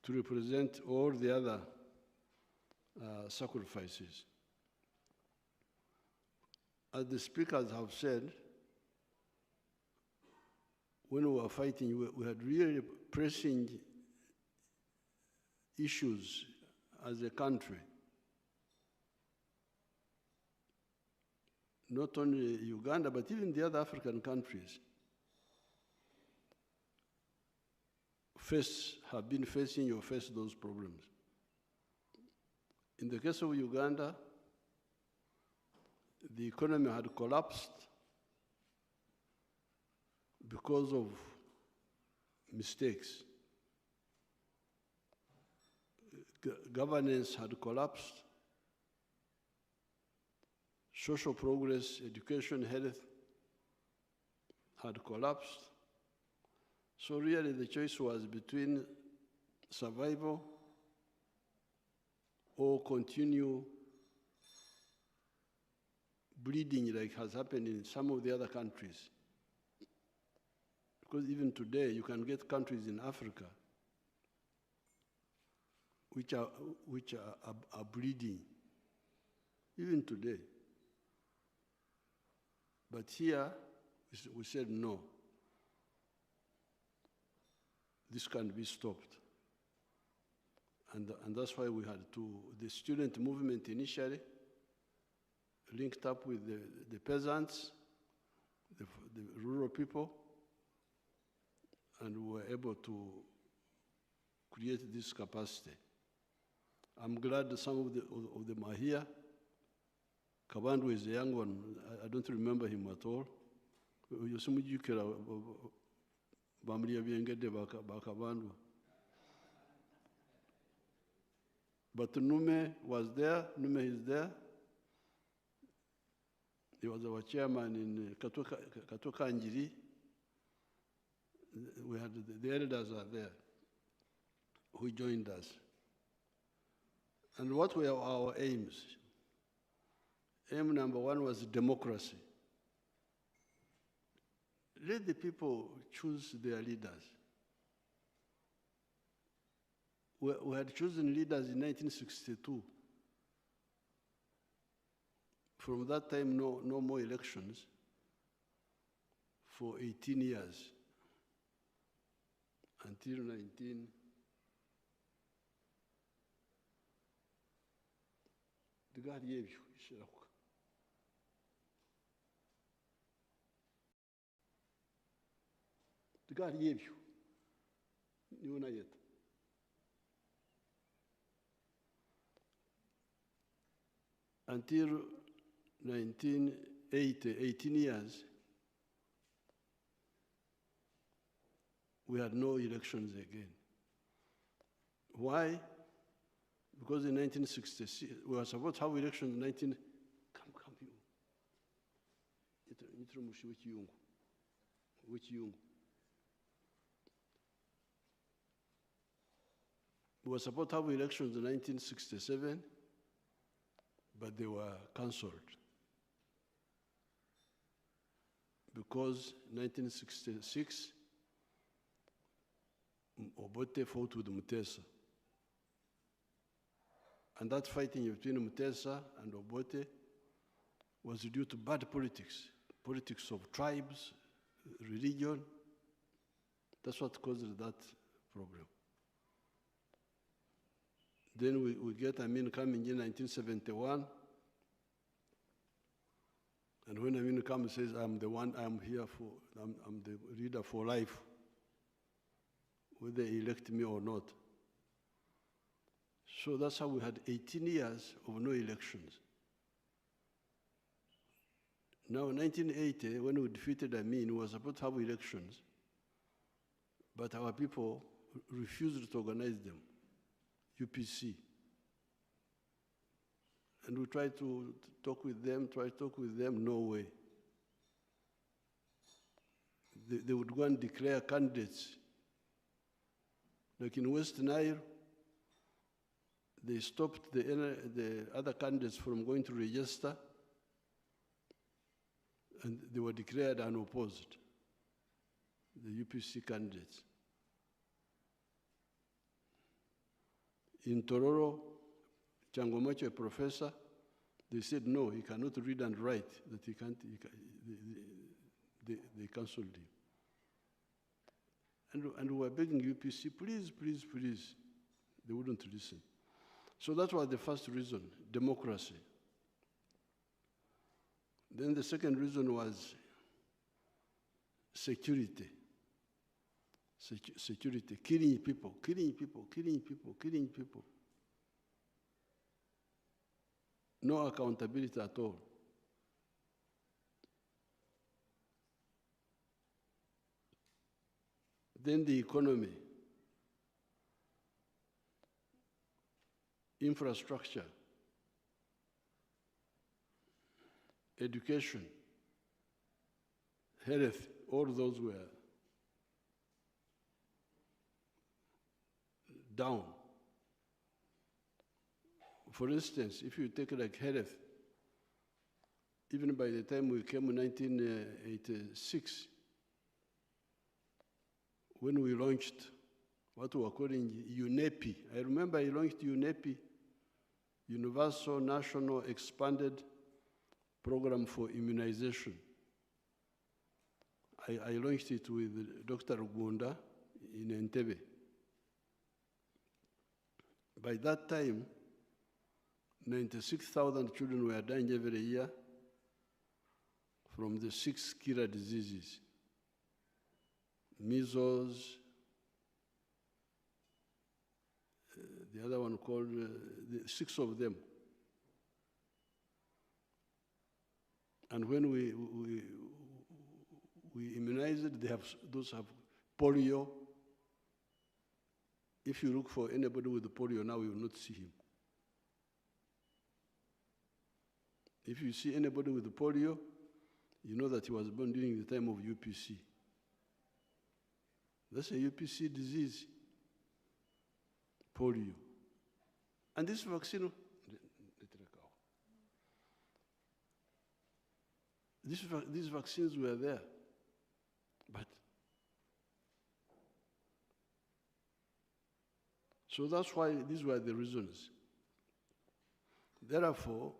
to represent all the other sacrifices. As the speakers have said, when we were fighting, we had really pressing issues as a country. Not only Uganda, but even the other African countries have been facing or face those problems. In the case of Uganda, the economy had collapsed because of mistakes. Governance had collapsed. Social progress, education, health had collapsed. So really the choice was between survival or continue bleeding like has happened in some of the other countries. Because even today, you can get countries in Africa which are bleeding, even today. But here, we said no. This can't be stopped. And that's why we had the student movement initially linked up with the peasants, the rural people, and we were able to create this capacity. I'm glad that some of them are here. Kabandu is a young one. I don't remember him at all. But Nume was there. Nume is there. He was our chairman in Katoka Njiri. We had the elders are there who joined us. And what were our aims? Aim number one was democracy. Let the people choose their leaders. We had chosen leaders in 1962. From that time, no more elections for 18 years, until 19... Until 1980, 18 years, we had no elections again. Why? Because in 1966, we were supposed to have elections in 19... We were supposed to have elections in 1967, but they were cancelled. Because in 1966, Obote fought with Mutesa. And that fighting between Mutesa and Obote was due to bad politics, politics of tribes, religion. That's what caused that problem. Then we get Amin coming in 1971. And when Amin comes and says, I'm the one, I'm here for, I'm the leader for life, whether they elect me or not. So that's how we had 18 years of no elections. Now, in 1980, when we defeated Amin, we were supposed to have elections, but our people refused to organize them, UPC. And we tried to talk with them, no way. They would go and declare candidates. Like in West Nile, they stopped the other candidates from going to register, and they were declared unopposed, the UPC candidates. In Tororo, Changomacho, a professor, they said, no, he cannot read and write, that he can't, they cancelled him. And we were begging UPC, please, please, please. They wouldn't listen. So that was the first reason, democracy. Then the second reason was security. Security, killing people, killing people, killing people, killing people. No accountability at all. Then the economy, infrastructure, education, health, all those were down. For instance, if you take like health, even by the time we came in 1986, when we launched what we were calling UNEPI, I remember I launched UNEPI, Universal National Expanded Program for Immunization. I launched it with Dr. Uganda in Entebbe. By that time, 96,000 children were dying every year from the 6 killer diseases: measles, the other one called, the 6 of them. And when we immunized, those have polio. If you look for anybody with polio now, you will not see him. If you see anybody with polio, you know that he was born during the time of UPC. That's a UPC disease, polio. And this vaccine, these vaccines were there, but so that's why these were the reasons. Therefore,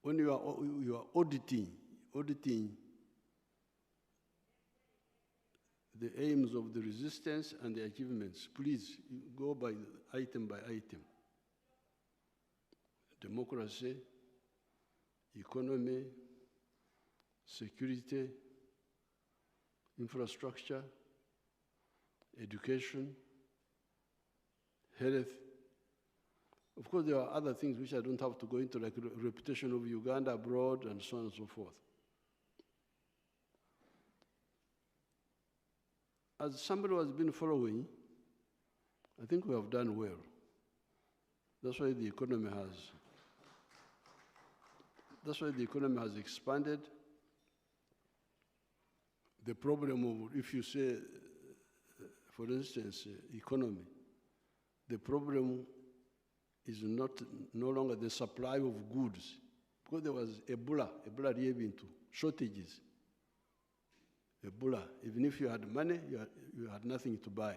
when you are auditing the aims of the resistance and the achievements, please go by item. Democracy, economy, security, infrastructure, education, health. Of course, there are other things which I don't have to go into, like reputation of Uganda abroad and so on and so forth. As somebody who has been following, I think we have done well. That's why the economy has expanded. The problem of, if you say, for instance, economy, the problem is no longer the supply of goods, because there was Ebola into shortages. Ebola, even if you had money, you had nothing to buy.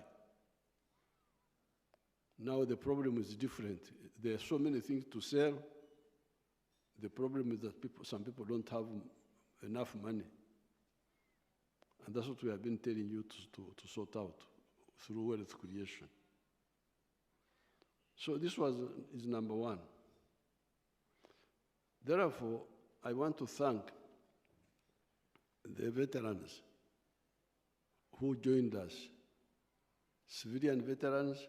Now the problem is different. There are so many things to sell. The problem is that some people don't have enough money. And that's what we have been telling you to sort out through wealth creation. So this is number one. Therefore, I want to thank the veterans who joined us, civilian veterans,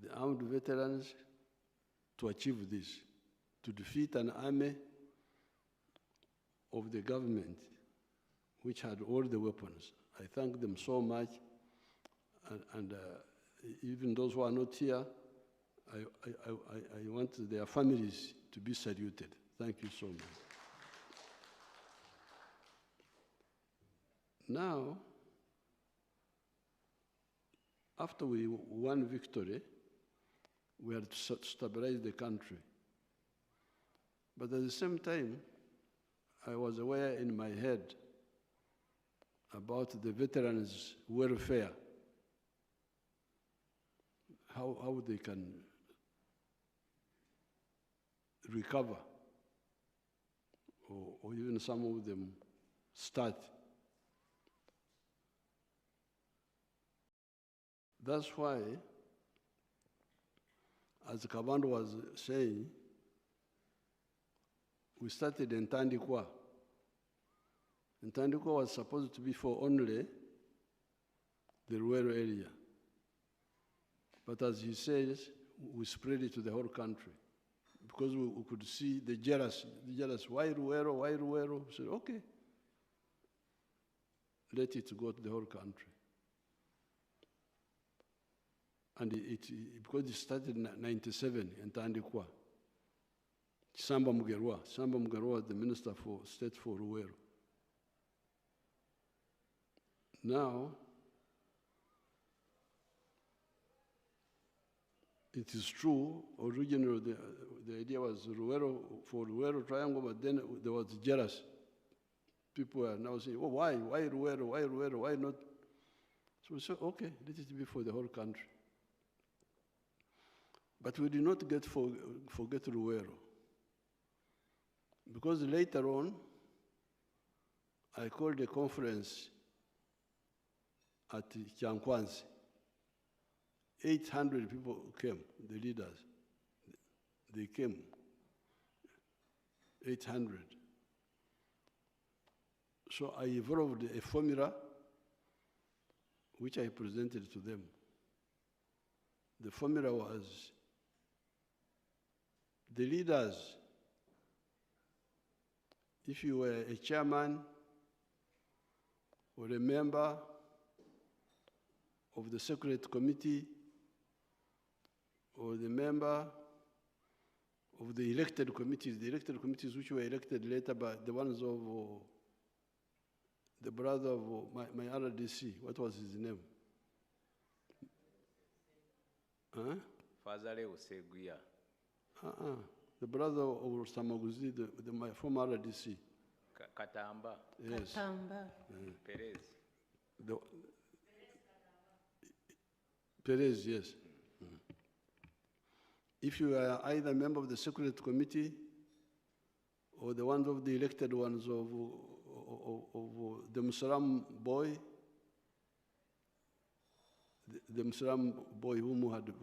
the armed veterans, to achieve this, to defeat an army of the government which had all the weapons. I thank them so much, and even those who are not here, I want their families to be saluted. Thank you so much. Now, after we won victory, we had to stabilize the country. But at the same time, I was aware in my head about the veterans' welfare. how they can recover, or even some of them start. That's why, as Kabando was saying, we started in Tandikwa. And Tandikwa was supposed to be for only the rural area. But as he says, we spread it to the whole country. Because we could see the jealous, why Ruero, why Ruero? We said, okay, let it go to the whole country. And because it started in 97 in Tandikwa, Samba Mugerwa was the Minister for State for Ruero. Now, it is true, originally the idea was Ruero, for Ruero Triangle, but then there was jealous. People are now saying, oh, why Ruero, why not? So we said, okay, let it be for the whole country. But we did not forget Ruero. Because later on, I called a conference at Chankwanzi. 800 people came, the leaders. They came, 800. So I evolved a formula which I presented to them. The formula was, the leaders, if you were a chairman or a member of the Secret Committee or the member of the elected committees which were elected later by the ones of the brother of my RDC, what was his name? Huh? Fazale Oseguya. The brother of Samaguzi, my former RDC. Katamba. Yes. Katamba. Perez. Perez, yes. If you are either a member of the Secret Committee or the ones of the elected ones of the Muslim boy, the Muslim boy whom had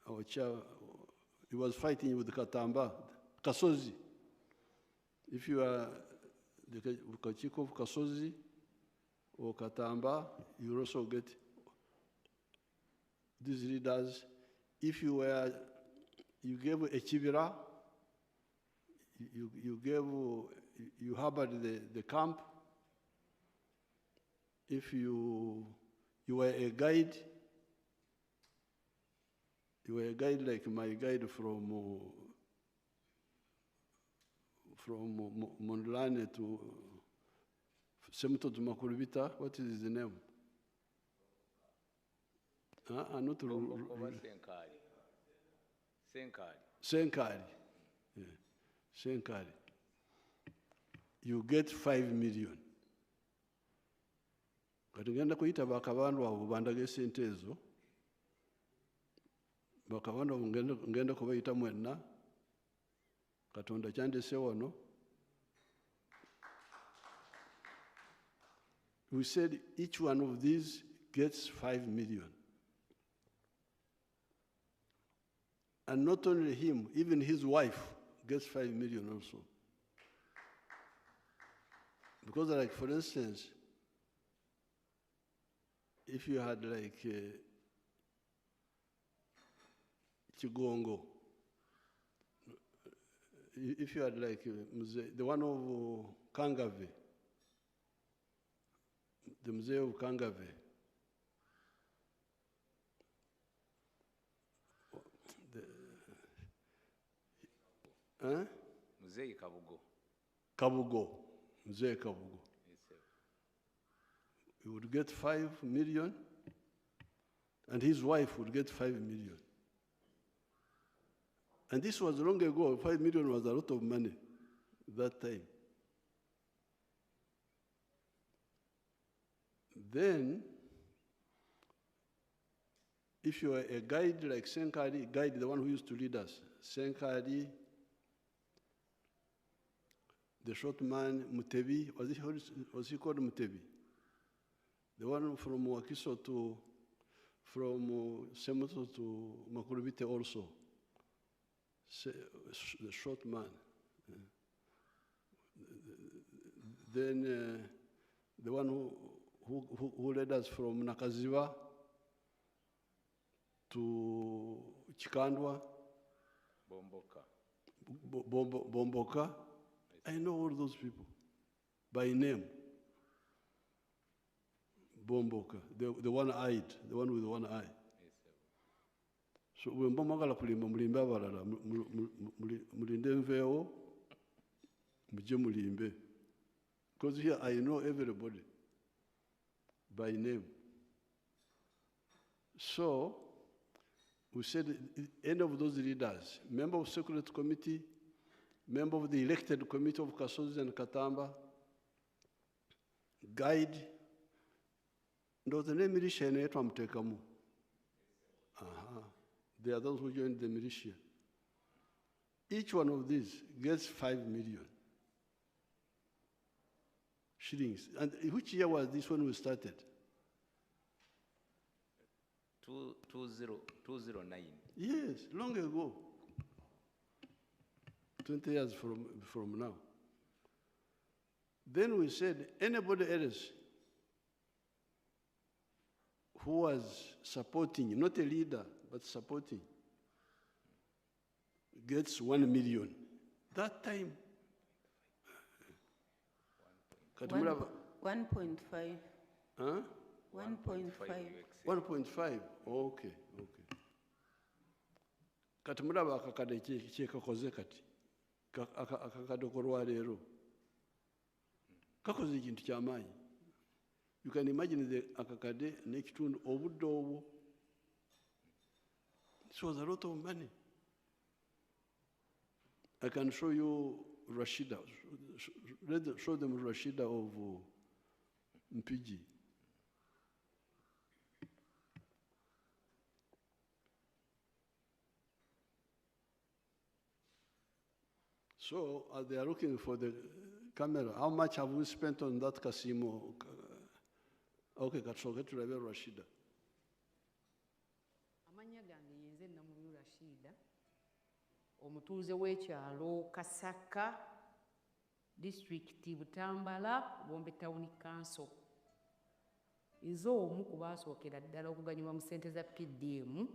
our chair, he was fighting with Katamba, Kasozi. If you are the Kachiko of Kasozi or Katamba, you also get these leaders. If you were, you gave a Chivira, you harbored the camp. If you were a guide, like my guide from Mondlane to Semto to Makurubita, what is his name? Not Senkari. Yeah. Senkari. You get 5 million. Kati ngenda kuyita bakabandu abo bandage sente ezo. Bakabandu abo ngenda kubayita mwenna. Katonda kyandese wano. We said each one of these gets 5 million. And not only him, even his wife gets 5 million also. Because like, for instance, if you had like Chigongo, if you had like the one of Kangave, the Museum of Kangave, Mzee Kabugo. Mzee Kabugo. He would get 5 million, and his wife would get 5 million. And this was long ago. 5 million was a lot of money at that time. Then, If you are a guide like Senkari, guide, the one who used to lead us, Senkari, the short man, Mutebi, was he called Mutebi? The one from Wakiso to, from Semoto to Makurubite also, the short man. Then the one who led us from Nakaziwa to Chikandwa, Bomboka. I know all those people by name. Bomboka, the one-eyed, the one with one eye. So when Bomagala Pulimba Mulimba Varala, Mulinde Mveo, Mulimbe. Because here I know everybody by name. So we said, any of those leaders, member of Security Committee, member of the elected committee of Kasozi and Katamba, guide, ndo the name militia inaitwa Mtekamu. They are those who joined the militia. Each one of these gets 5 million shillings. And which year was this when we started? 209. Yes, long ago. 20 years from now. Then we said, anybody else who was supporting, not a leader, but supporting, gets 1 million. That time, 1.5. Huh? 1.5. 1.5, okay. Kati mulaba akakade kyekakoze kati, akakade kolwaleero. Kakoze ekintu ky'amaanyi. You can imagine the akakade n'ekitundu obudde obwo. This was a lot of money. I can show you Rashida. Show them Rashida of Mpigi. So they are looking for the camera. How much have we spent on that casino? Okay, Katsoke tulabe Rashida. Amanya gange yenze namulu Rashida. Omutuuze w'ekyalo Kasaka, District Butambala, Bombe Town Council. Nze omu ku baasookera ddala okuganyulwa mu ssente za PDM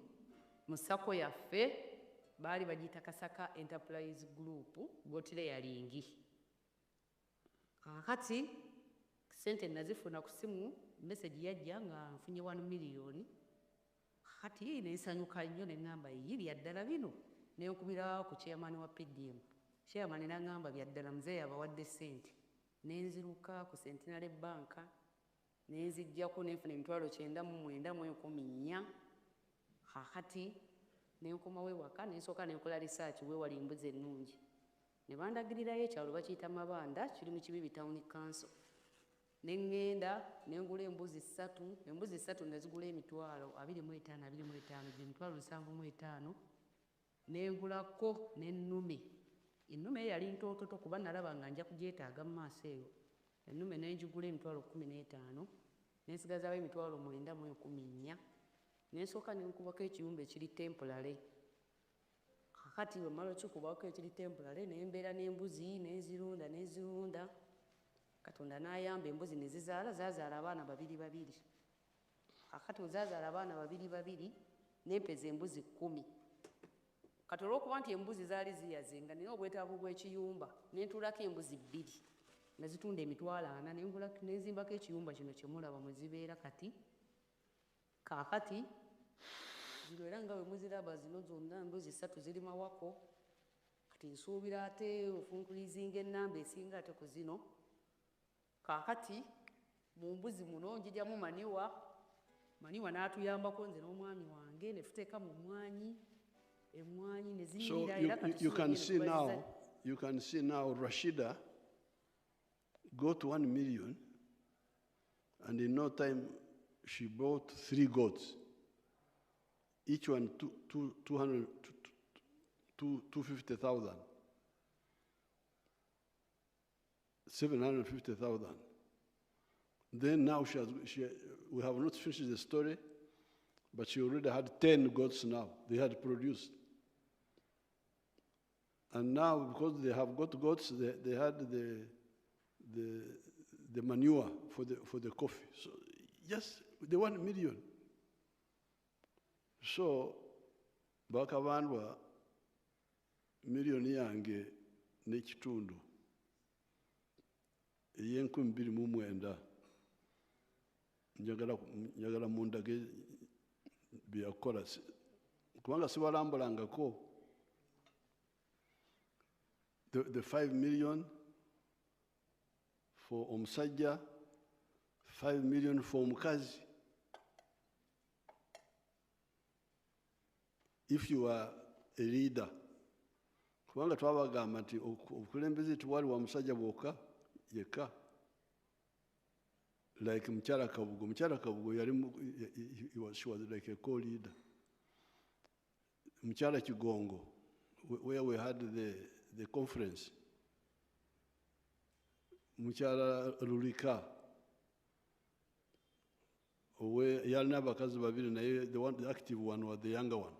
mu sako yaffe baali bagiyita Kasaka Enterprise Group Gotire yalingi. Kakati ssente nazifuna ku simu, message yajja nga nfunye 1 million. Kakati neesanyuka nnyo ne ŋŋamba yiri yaddala bino. Nenkubira ku chairman wa PDM. Chairman n'aŋŋamba byaddala mzee abawadde ssente. Nenziruka ku Centenary Bank. Nenzijjako nenfuna 9,914. Kakati nenkomawo ewaka nensooka nenkola research weewali embuzi ennungi. Ne bandagirirayo ekyalo bakiyita Mabanda, kiri mu Kibibi Town Council. Nengenda nengula embuzi 3, embuzi 3 nezigula emitwalo 25, emitwalo 75. Nengulako n'ennume. Ennume yali ntoototo kuba nalaba nga nja kugyetaaga mu maaso eyo. Ennume nenjigula emitwalo 15, nensigazaawo emitwalo 914. Nensooka nenkubako ekiyumba ekiri temporary. Kakati bwe mmala okikubako ekiri temporary nembeera n'embuzi nenzirunda. Katonda n'ayamba embuzi ne zaazaala abaana 2. Kakati ozazaala abaana 2 nempeza embuzi 10. Kati olw'okuba nti embuzi zaali ziyaze nga nina obwetaavu bw'ekiyumba nentuulako embuzi 2 nazitunda emitwalo 4 nenzimbako ekiyumba kino kye mulaba mwe zibeera kati. Kaakati zino era nga bwe muziraba zino zonna embuzi 3 ziri mawako. Kati nsuubira ate ofunkulizinga ennamba esinga ate ku zino. Kaakati mu mbuzi muno njijjamu maniwa n'atuyambako nze n'omwami wange ne tuteeka mu mmwanyi. So you can see now Rashida got 1 million, and in no time she bought 3 goats. each one 250,000. 750,000. Then now we have not finished the story, but she already had 10 goats now. They had produced. And now, because they have got goats, they had the manure for the coffee. So yes, they 1 million. So bakabandwa million yange n'ekitundu ey'N29 njagala mundage byakola kubanga sibalambulangako the 5 million for omusajja, 5 million for omukazi. If you are a leader, kubanga twabagamba nti obukulembeze tewali wa musajja bwokka yekka. Like Mukyala Kabugo, she was like a co-leader. Mukyala Kigongo, where we had the conference. Mukyala Lulika, where yalina abakazi babiri naye the active one was the younger one.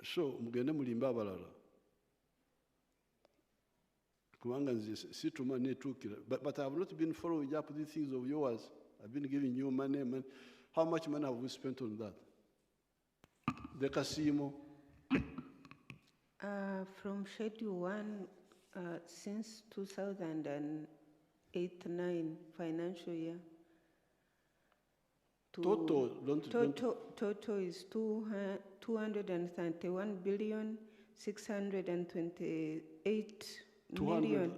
So mugende mulimbe abalala. Kubanga nze situma netuukira. But I have not been following up these things of yours. I've been giving you money. How much money have we spent on that? The casino. From Schedule 1, since 2008-9 financial year, Total is 231 billion 628 million.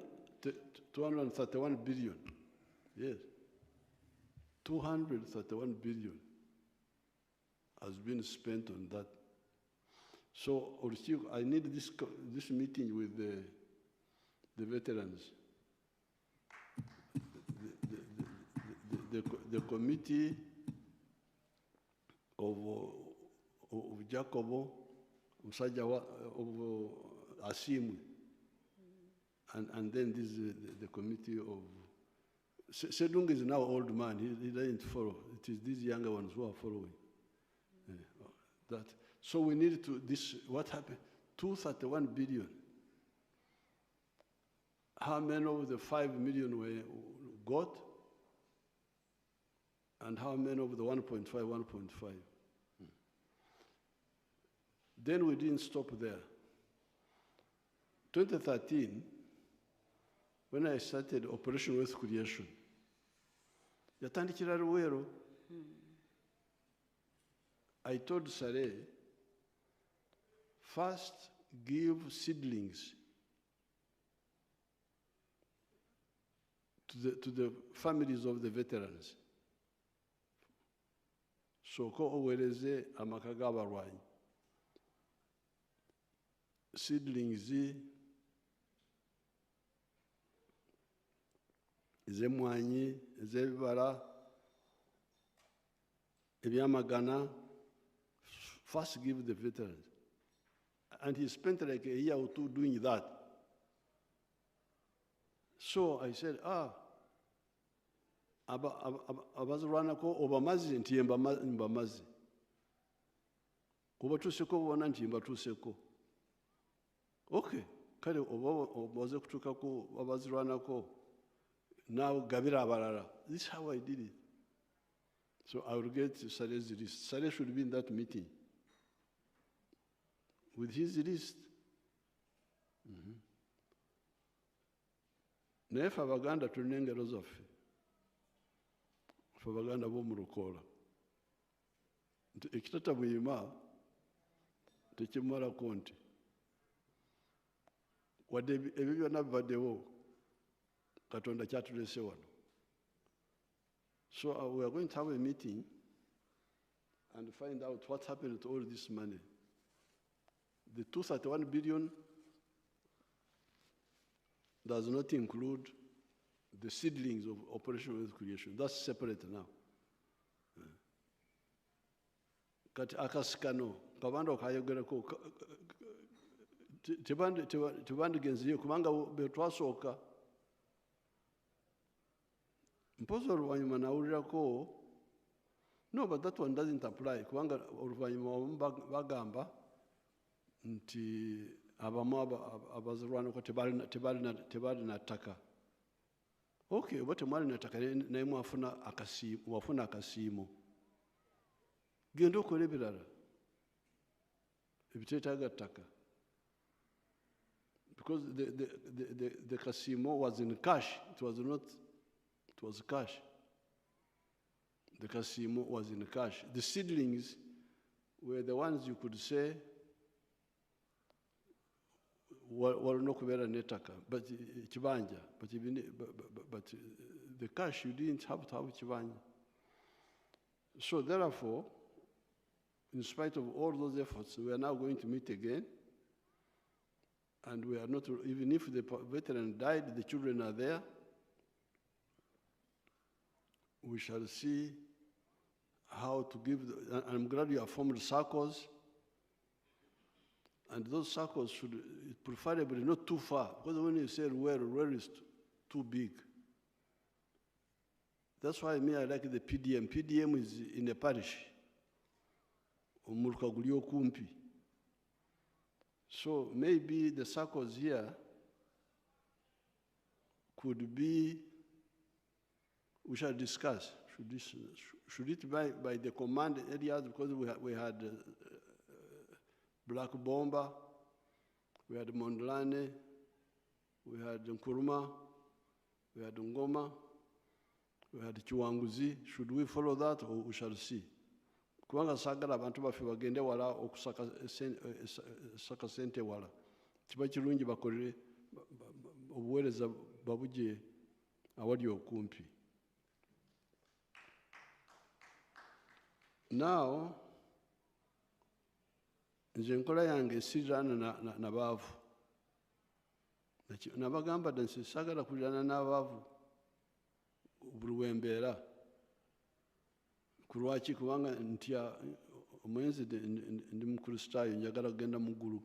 231 billion. Yes. 231 billion has been spent on that. So, I need this meeting with the veterans. The committee of Jacobo, Musajja of Asimwe, and then this the committee of Sedung is now old man. He doesn't follow. It is these younger ones who are following. That. So we need to what happened? 231 billion. How many of the 5 million were got? And how many of the 1.5, 1.5? Then we didn't stop there. 2013, when I started Operation Wealth Creation, yatandikira Luwero. I told Sare, first give seedlings to the families of the veterans. So ko owereze amaka g'abalwanyi. Seedlings ez'emmwanyi, ez'ebibala, ebyamagana, first give the veterans. And he spent like a year or two doing that. So I said, abazirwanako obamazi nti mbamazi. Obatuuseko bona nti mbatuuseko. Okay, kale obaze kutuukako abazirwanako now gabira abalala. This is how I did it. So I will get Sare's list. Sare should be in that meeting. With his list. Naye ffe Abaganda tulina engero zaffe. Ffe Abaganda b'omu Lukoola. Ekitata buyima tekimalako nti. Wadde ebyo byonna bibaddewo, Katonda kyatuleese wano. So we are going to have a meeting and find out what happened to all this money. The 231 billion does not include the seedlings of Operation Wealth Creation. That's separate now. kati akasikano kabanda okayogerako tebandigenzeyo kubanga betwasooka mpozi oluvannyuma nawulirako no, but that one doesn't apply kubanga oluvannyuma wamu bagamba nti abamu abazirwanako tebalina ttaka. Okay, oba temwalina ttaka naye wafuna akasiimo, genda okola ebirala ebiteetaaga ttaka, because the kasimo was in cash. It was cash. The kasimo was in cash. The seedlings were the ones you could say walina okubeera n'ettaka, but kibanja, but the cash, you didn't have to have kibanja. So therefore, in spite of all those efforts, we are now going to meet again, and we are not, even if the veteran died, the children are there. We shall see how to give, I'm glad you have formed circles, and those circles should preferably not too far, because when you say where is too big. That's why I like the PDM. PDM is in a parish. So maybe the circles here could be, we shall discuss, should it be by the command areas, because we had Black Bomba, we had Mondlane, we had Nkuruma, we had Ngoma, we had Chiwanguzi. Should we follow that, or we shall see? Kubanga sagala abantu baffe bagende wala okusaka sente wala. Kiba kirungi bakolere obuweereza babugye awali okumpi. Now, nze enkola yange esiriraana n'abaavu. Nabagamba dda nsi saagala kuliraana n'abaavu buli wembeera. Ku lwaki? Kubanga ntya omwenzi ndi mukristaayo, njagala kugenda mu ggulu.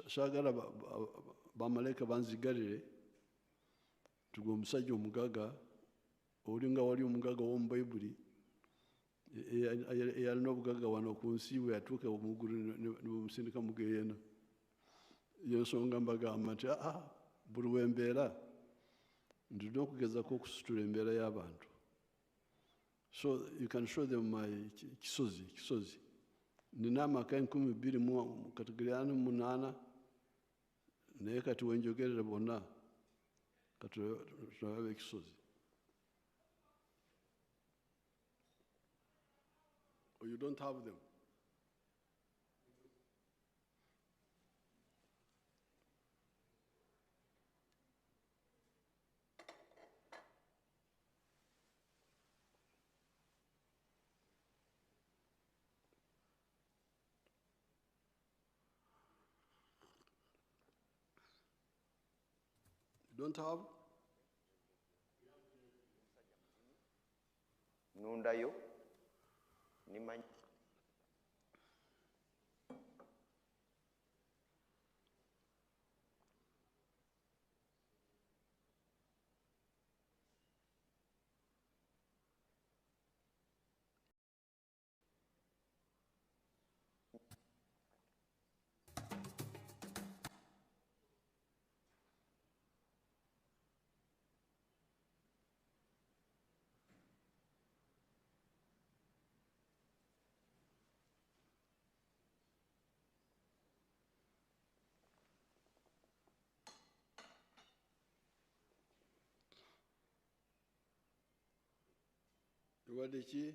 Saagala bamalayika banzigalire tugwe omusajja omugaga, olinga wali omugaga w'omu Bayibuli eyalina obugagga wano ku nsi, bwe yatuuka mu ggulu ne bamusindika mu Geyeena. Yo nsonga mbagamba nti buli wembeera ndina okugezako okusitula embeera y'abantu. So you can show them my kisozi. Nina amaka 28 naye kati wenjogerera bonna kati tulabe ekisozi. Or you don't have them? You don't have? Nundayo. Nimanyi. Wadiki.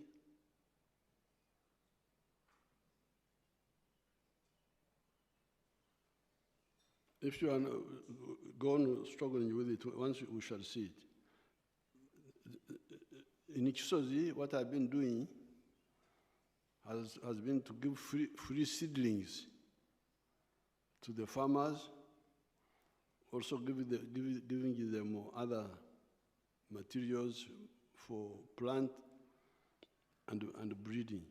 If you are gone struggling with it, once we shall see it. In Ichisozi, what I've been doing has been to give free seedlings to the farmers, also giving them other materials for plant and breeding.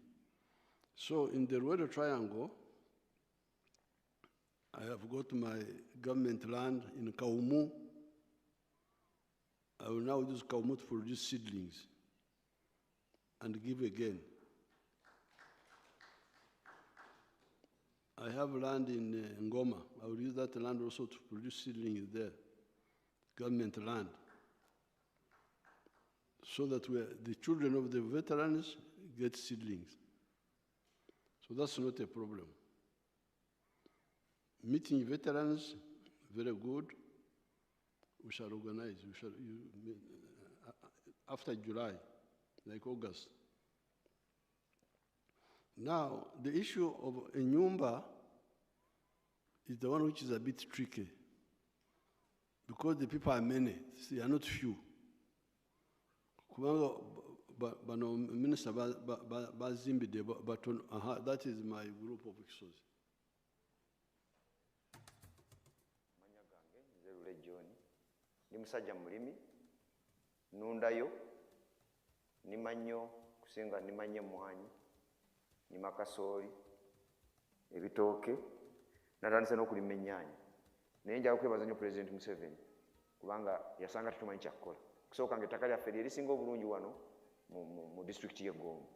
So in the Rueda Triangle, I have got my government land in Kaumu. I will now use Kaumu to produce seedlings and give again. I have land in Ngoma. I will use that land also to produce seedlings there, government land, so that the children of the veterans get seedlings. So that's not a problem. Meeting veterans, very good. We shall organize. After July, like August. Now, the issue of a nyumba is the one which is a bit tricky, because the people are many, they are not few. Bano minister bazimbide baton, that is my group of exos. Ndi musajja mulimi nundayo nimanyo kusinga nimanye mwanyi nima kasooli ebitooke natandise n'okulima ennyaanya naye njala kwebaza nnyo President Museveni kubanga yasanga tetumanyi kyakukola. Kusooka nga ettaka lyaffe lyerisinga obulungi wano mu disitulikiti y'Egombo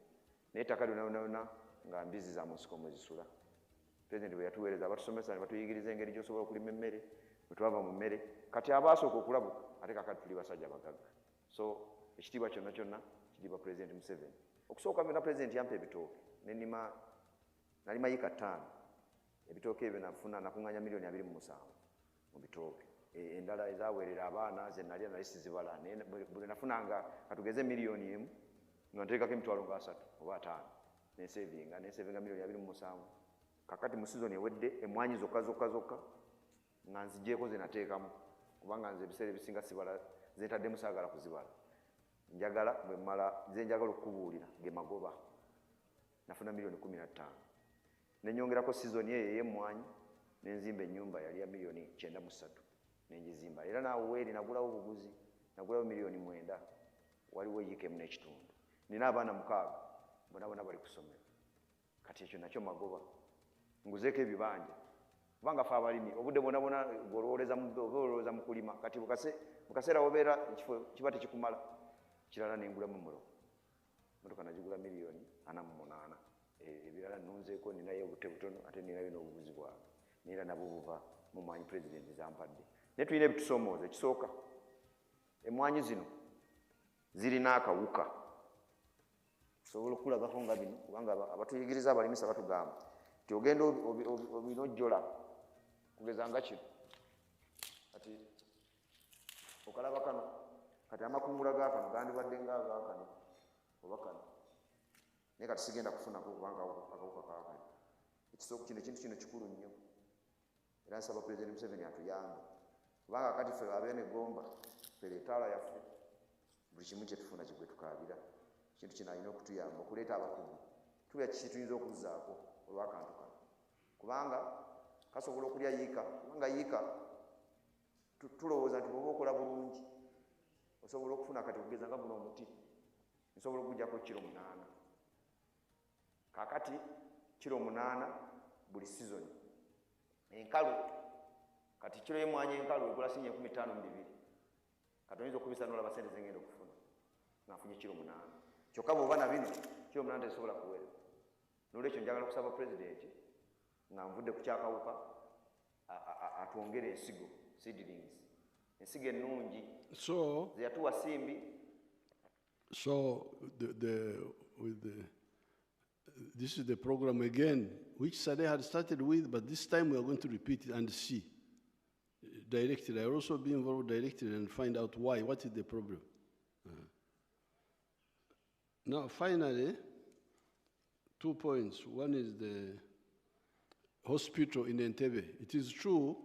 naye ettaka lyonna nga mbizi za mu nsiko mwe zisula. President bwe yatuweereza abatusomesa ne batuyigiriza engeri gy'osobola okulima emmere bwe twava mu mmere kati abasooka okulabuka ate kakati tuli basajja bagagga. So ekitiibwa kyonna kyonna kitiibwa President Museveni. Okusooka byonna President yampa ebitooke nalima yiika 5 ebitooke ebyo nakuŋŋanya miliyoni 27 mu bitooke. Endala ezaweerera abaana ze nalya nali sizibala naye buli nafunanga katugeze miliyoni 1 nga nteekako emitwalo nga 3 oba 5 nesevinga miliyoni 27. Kakati mu sizoni ewedde emmwanyi zokka nga nzigyeko ze nateekamu kubanga nze ebiseera ebisinga sibala zentaddemu saagala kuzibala. Njagala bwe mmala ze njagala okukubuulira ge magoba. Nafuna miliyoni 15 nenyongerako sizoni eyo ey'emmwanyi nenzimba ennyumba yali ya miliyoni 93 nenjizimba. Era naawe eri nagulawo obuguzi, nagulawo miliyoni 9, waliwo yiika 1 n'ekitundu. Nina abaana 6 bonna bali ku ssomero. Kati ekyo nakyo magoba. Nguzeeko ebibanja kubanga ffe abalimi obudde bwonna gw'olowoleza mu kulima kati mu kaseera wobeera ekifo kiba tekikumala. Kirala nengulamu mulo motoka nagigula miliyoni 48. Ebirala nunzeeko ninayo obute butono ate ninayo n'obubuzi bwange neera nabwo buva mu mwanyi President zampadde. Naye tulina ebitusomooza. Ekisooka emmwanyi zino zirina akawuka osobola okulabako nga bino kubanga abatuyigiriza abalimisa batugamba nti ogenda obinojjola kugeza nga kino kati okalaba kano kati amakungula gaakano gandibadde ngaagaakano oba kano naye kati sigenda kufunako kubanga akawuka kaakano. Ekisooka kino ekintu kino kikulu nnyo era nsaba President Museveni atuyambe kubanga kati ffe abeene Gomba ffe leetaala yaffe buli kimu kyetufuna kigwe tukaabira. Ekintu kino alina okutuyamba okuleeta abakugu tulya kiki tuyinza okuzzaako olw'akantu kano kubanga kasobola okulya yiika kubanga yiika tulowooza nti bw'oba okola bulungi osobola okufuna kati okugeza nga guno omuti nsobola okuggyako kilo 8 kaakati kilo 8 buli sizoni. Enkalu kati kilo y'emmwanyi enkalu egula sinya 15 mu 2 kati oyinza okubisa n'olaba sente zengenda okufuna ng'afunye kilo 8 kyokka bw'oba na bino kilo 8 tezisobola kuweerera. N'olwekyo njagala kusaba President nga nvudde ku kyakawuka atwongere ensigo seedlings ensigo ennungi ze yatuwa Simbi. So this is the program again, which Sade had started with, but this time we are going to repeat it and see directly. I will also be involved directly and find out why. What is the problem? Now, finally, 2 points. One is the hospital in Entebbe. It is true,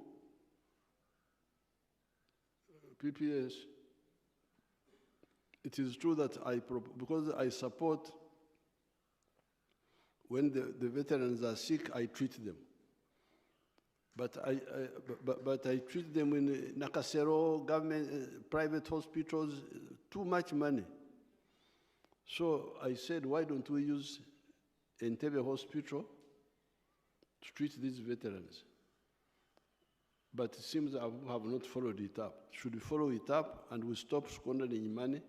PPS, it is true that because I support when the veterans are sick, I treat them. But I treat them in Nakasero, government, private hospitals, too much money. So I said, why don't we use Entebbe Hospital to treat these veterans. But it seems I have not followed it up. Should we follow it up and we stop squandering money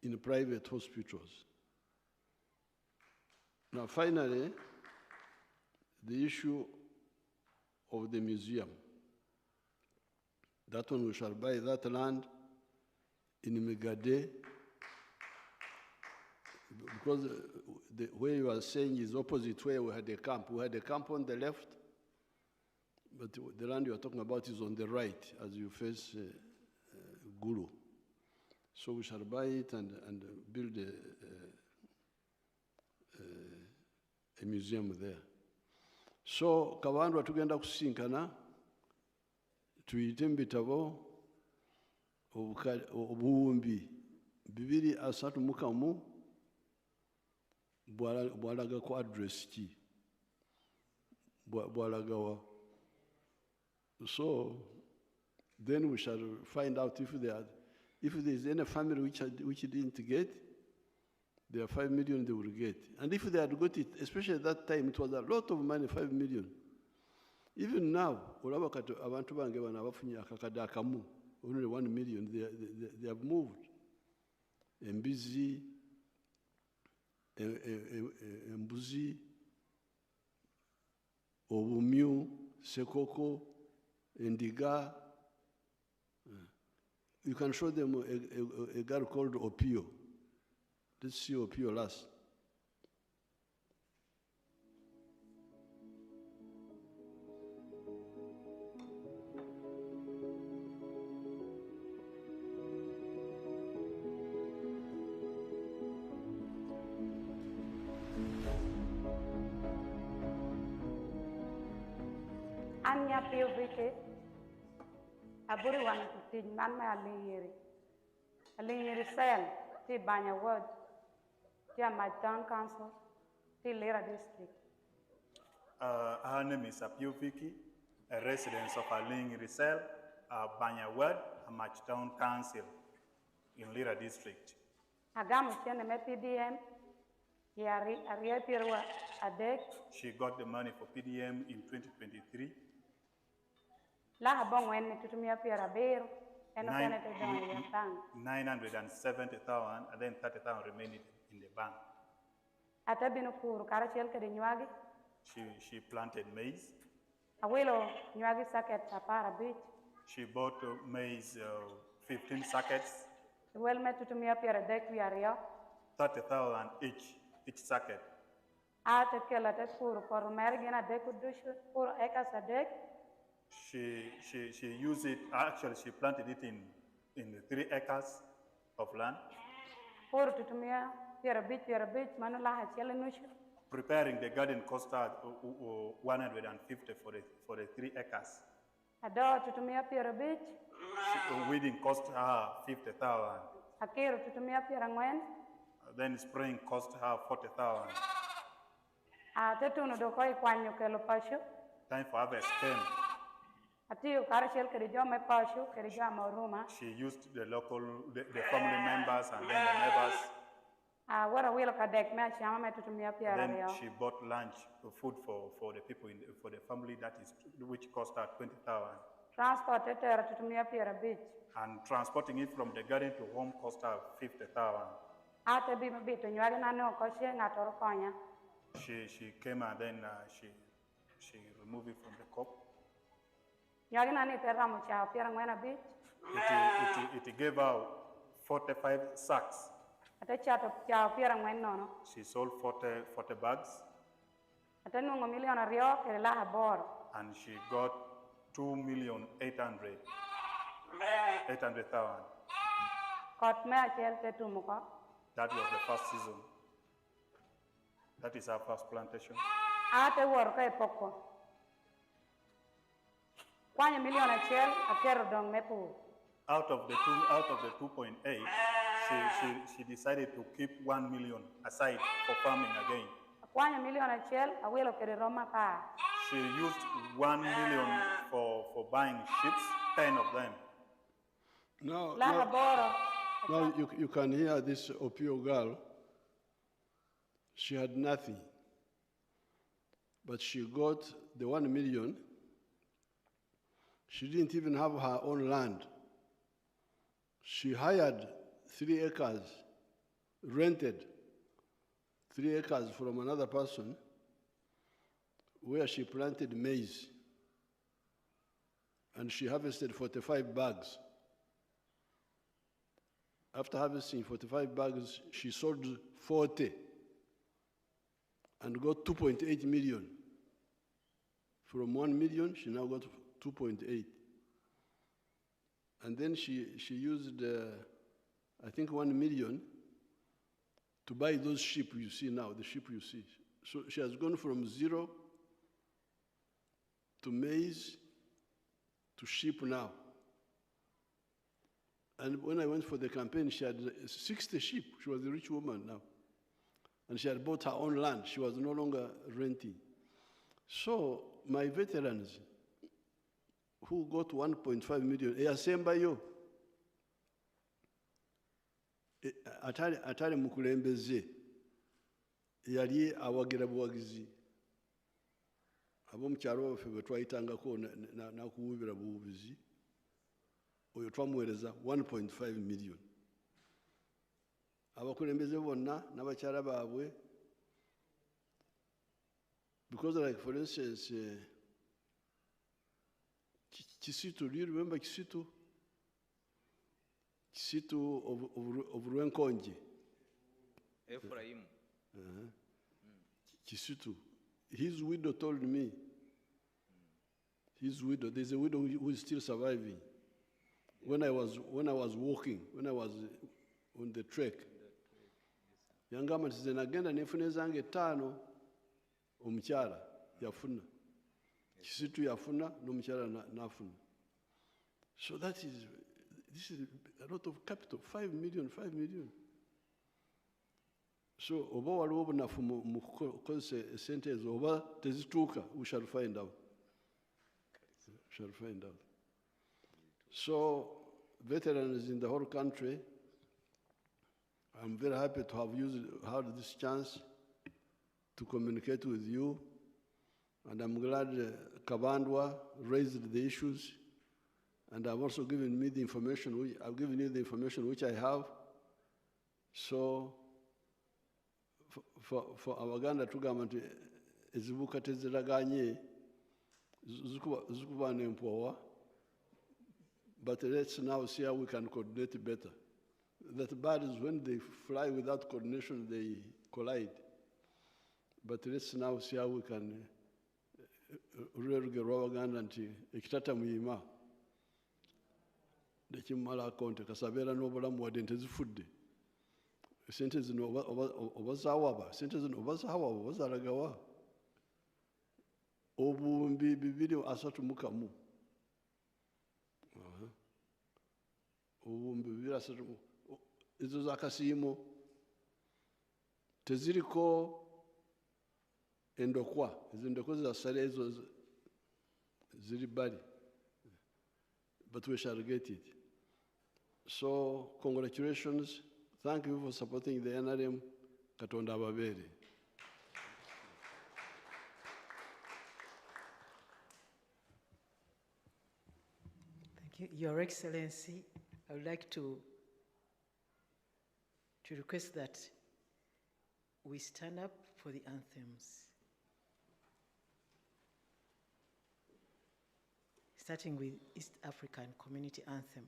in private hospitals? Now, finally, the issue of the museum. That one, we shall buy that land in Megade, because where you are saying is opposite where we had a camp. We had a camp on the left, but the land you are talking about is on the right as you face Gulu. So we shall buy it and build a museum there. So kabandu atugenda kusinkana tuyite mu bitabo obuwumbi 231 bwalaga ku address ki bwalaga wa. So then we shall find out if there is any family which didn't get, there are 5 million they will get. And if they had got it, especially at that time, it was a lot of money, 5 million. Even now, abantu bange bana bafunye akakada akamu, only 1 million, they have moved. Embizi, embuzi, obumyu, sekoko, endiga. You can show them a girl called Opio. Let's see Opio last. Anya Piovike, Aburi one to teach Mama Alingiri Sel, T Banya Word, Tia my town council, T Lera district. Her name is Apioviki, a resident of Alingiri Sel, Banya Word, Amach Town Council in Lera district. Agamu Tiana PDM, Yari Aria Pirwa Adek. She got the money for PDM in 2023. La Habong when to me appear a beer and 970,000 and then 30,000 remained in the bank. At a binokuru, Karachel Kadinyagi. She planted maize. A willow, Nyagi Sacket, a para beach. She bought maize, 15 sackets. Well met to me appear a deck we are 30,000 each sacket. At a kill at a poor for American a deck would do 4 acres a deck. She used it, actually she planted it in the 3 acres of land. For to me, Pierre a beach, Manula has yellow. Preparing the garden cost her 150 for the 3 acres. A dog to me appear a beach. Weeding cost her 50,000. A care to me appear and when? Then spraying cost her 40,000. Tetuno do koi quanyo kelo pashu. Time for harvest came. Atiu Karashel Kerijoma pashu, Kerijama Ruma. She used the family members and then the neighbors. What a will of a deck match, Yama to me appear. Then she bought lunch, food for the people for the family which cost her 20,000. Transported to me appear a beach. And transporting it from the garden to home cost her 50,000. After being a bit, and you are no question at Oroconia. She came and then she removed it from the cup. Yagana Ramucha appear and when a beach. It gave out 45 sacks. At a chat of appear and when no. She sold 40 bags. At a million a rio, a laha bor. And she got 2,800,000. Caught me a shelter to Muka. That was the first season. That is our first plantation. At a work a poco. 1 million a shell, a carrot on Mepu. Out of the 2.8, she decided to keep 1 million aside for farming again. 1 million a shell, a will of Roma car. She used 1 million for buying ships, 10 of them. Now you can hear this Opio girl She had nothing. But she got the 1 million. She didn't even have her own land. She hired 3 acres, rented 3 acres from another person, where she planted maize. And she harvested 45 bags. After harvesting 45 bags, she sold 40 and got 2.8 million. From 1 million, she now got 2.8. And then she used, I think, 1 million to buy those sheep you see now, the sheep you see. So she has gone from 0 to maize to sheep now. And when I went for the campaign, she had 60 sheep. She was a rich woman now. And she had bought her own land. She was no longer renting. So my veterans who got 1.5 million, eyasembayo atali mukulembeze yali awagira buwagizi abomukyalo waffe bwe twayitangako nakuwubira buwubizi oyo twamuweereza 1.5 million. Abakulembeze bonna n'abakyala baabwe, because like for instance Kisitu, do you remember Kisitu? Kisitu of Rwenkonje. Ephraim. Kisitu. His widow told me, his widow, there's a widow who is still surviving. When I was walking, when I was on the trek, yangamba nti nagenda nefuna ezange 5 omukyala yafuna. Kisitu yafuna n'omukyala nafuna. So this is a lot of capital, 5 million. So oba waliwo obunafu mu kukozesa esente ezo oba tezituuka, we shall find out. So veterans in the whole country, I'm very happy to have had this chance to communicate with you. And I'm glad Kabandwa raised the issues, and I've also given me the information. I've given you the information which I have. So, for our Uganda tugamba nti ezibuka teziraganye zikuba n'empowa, but let's now see how we can coordinate better. That birds, when they fly without coordination, they collide. But let's now see how we can rw'olugero Uganda nti ekitata muyima nekimala akonte kasabeera n'obulamu wadde ntezifudde. Sente zino obazawaba, sente zino obazawaba obazalagawa. Obuwumbi 231. Obuwumbi 231. Ezo zakasiimo teziriko endokwa, ezo endokwa za sale ezo ziri bali, but we shall get it. So congratulations, thank you for supporting the NRM. Katonda ababeere. Thank you, Your Excellency. I would like to request that we stand up for the anthems. Starting with East African Community Anthem.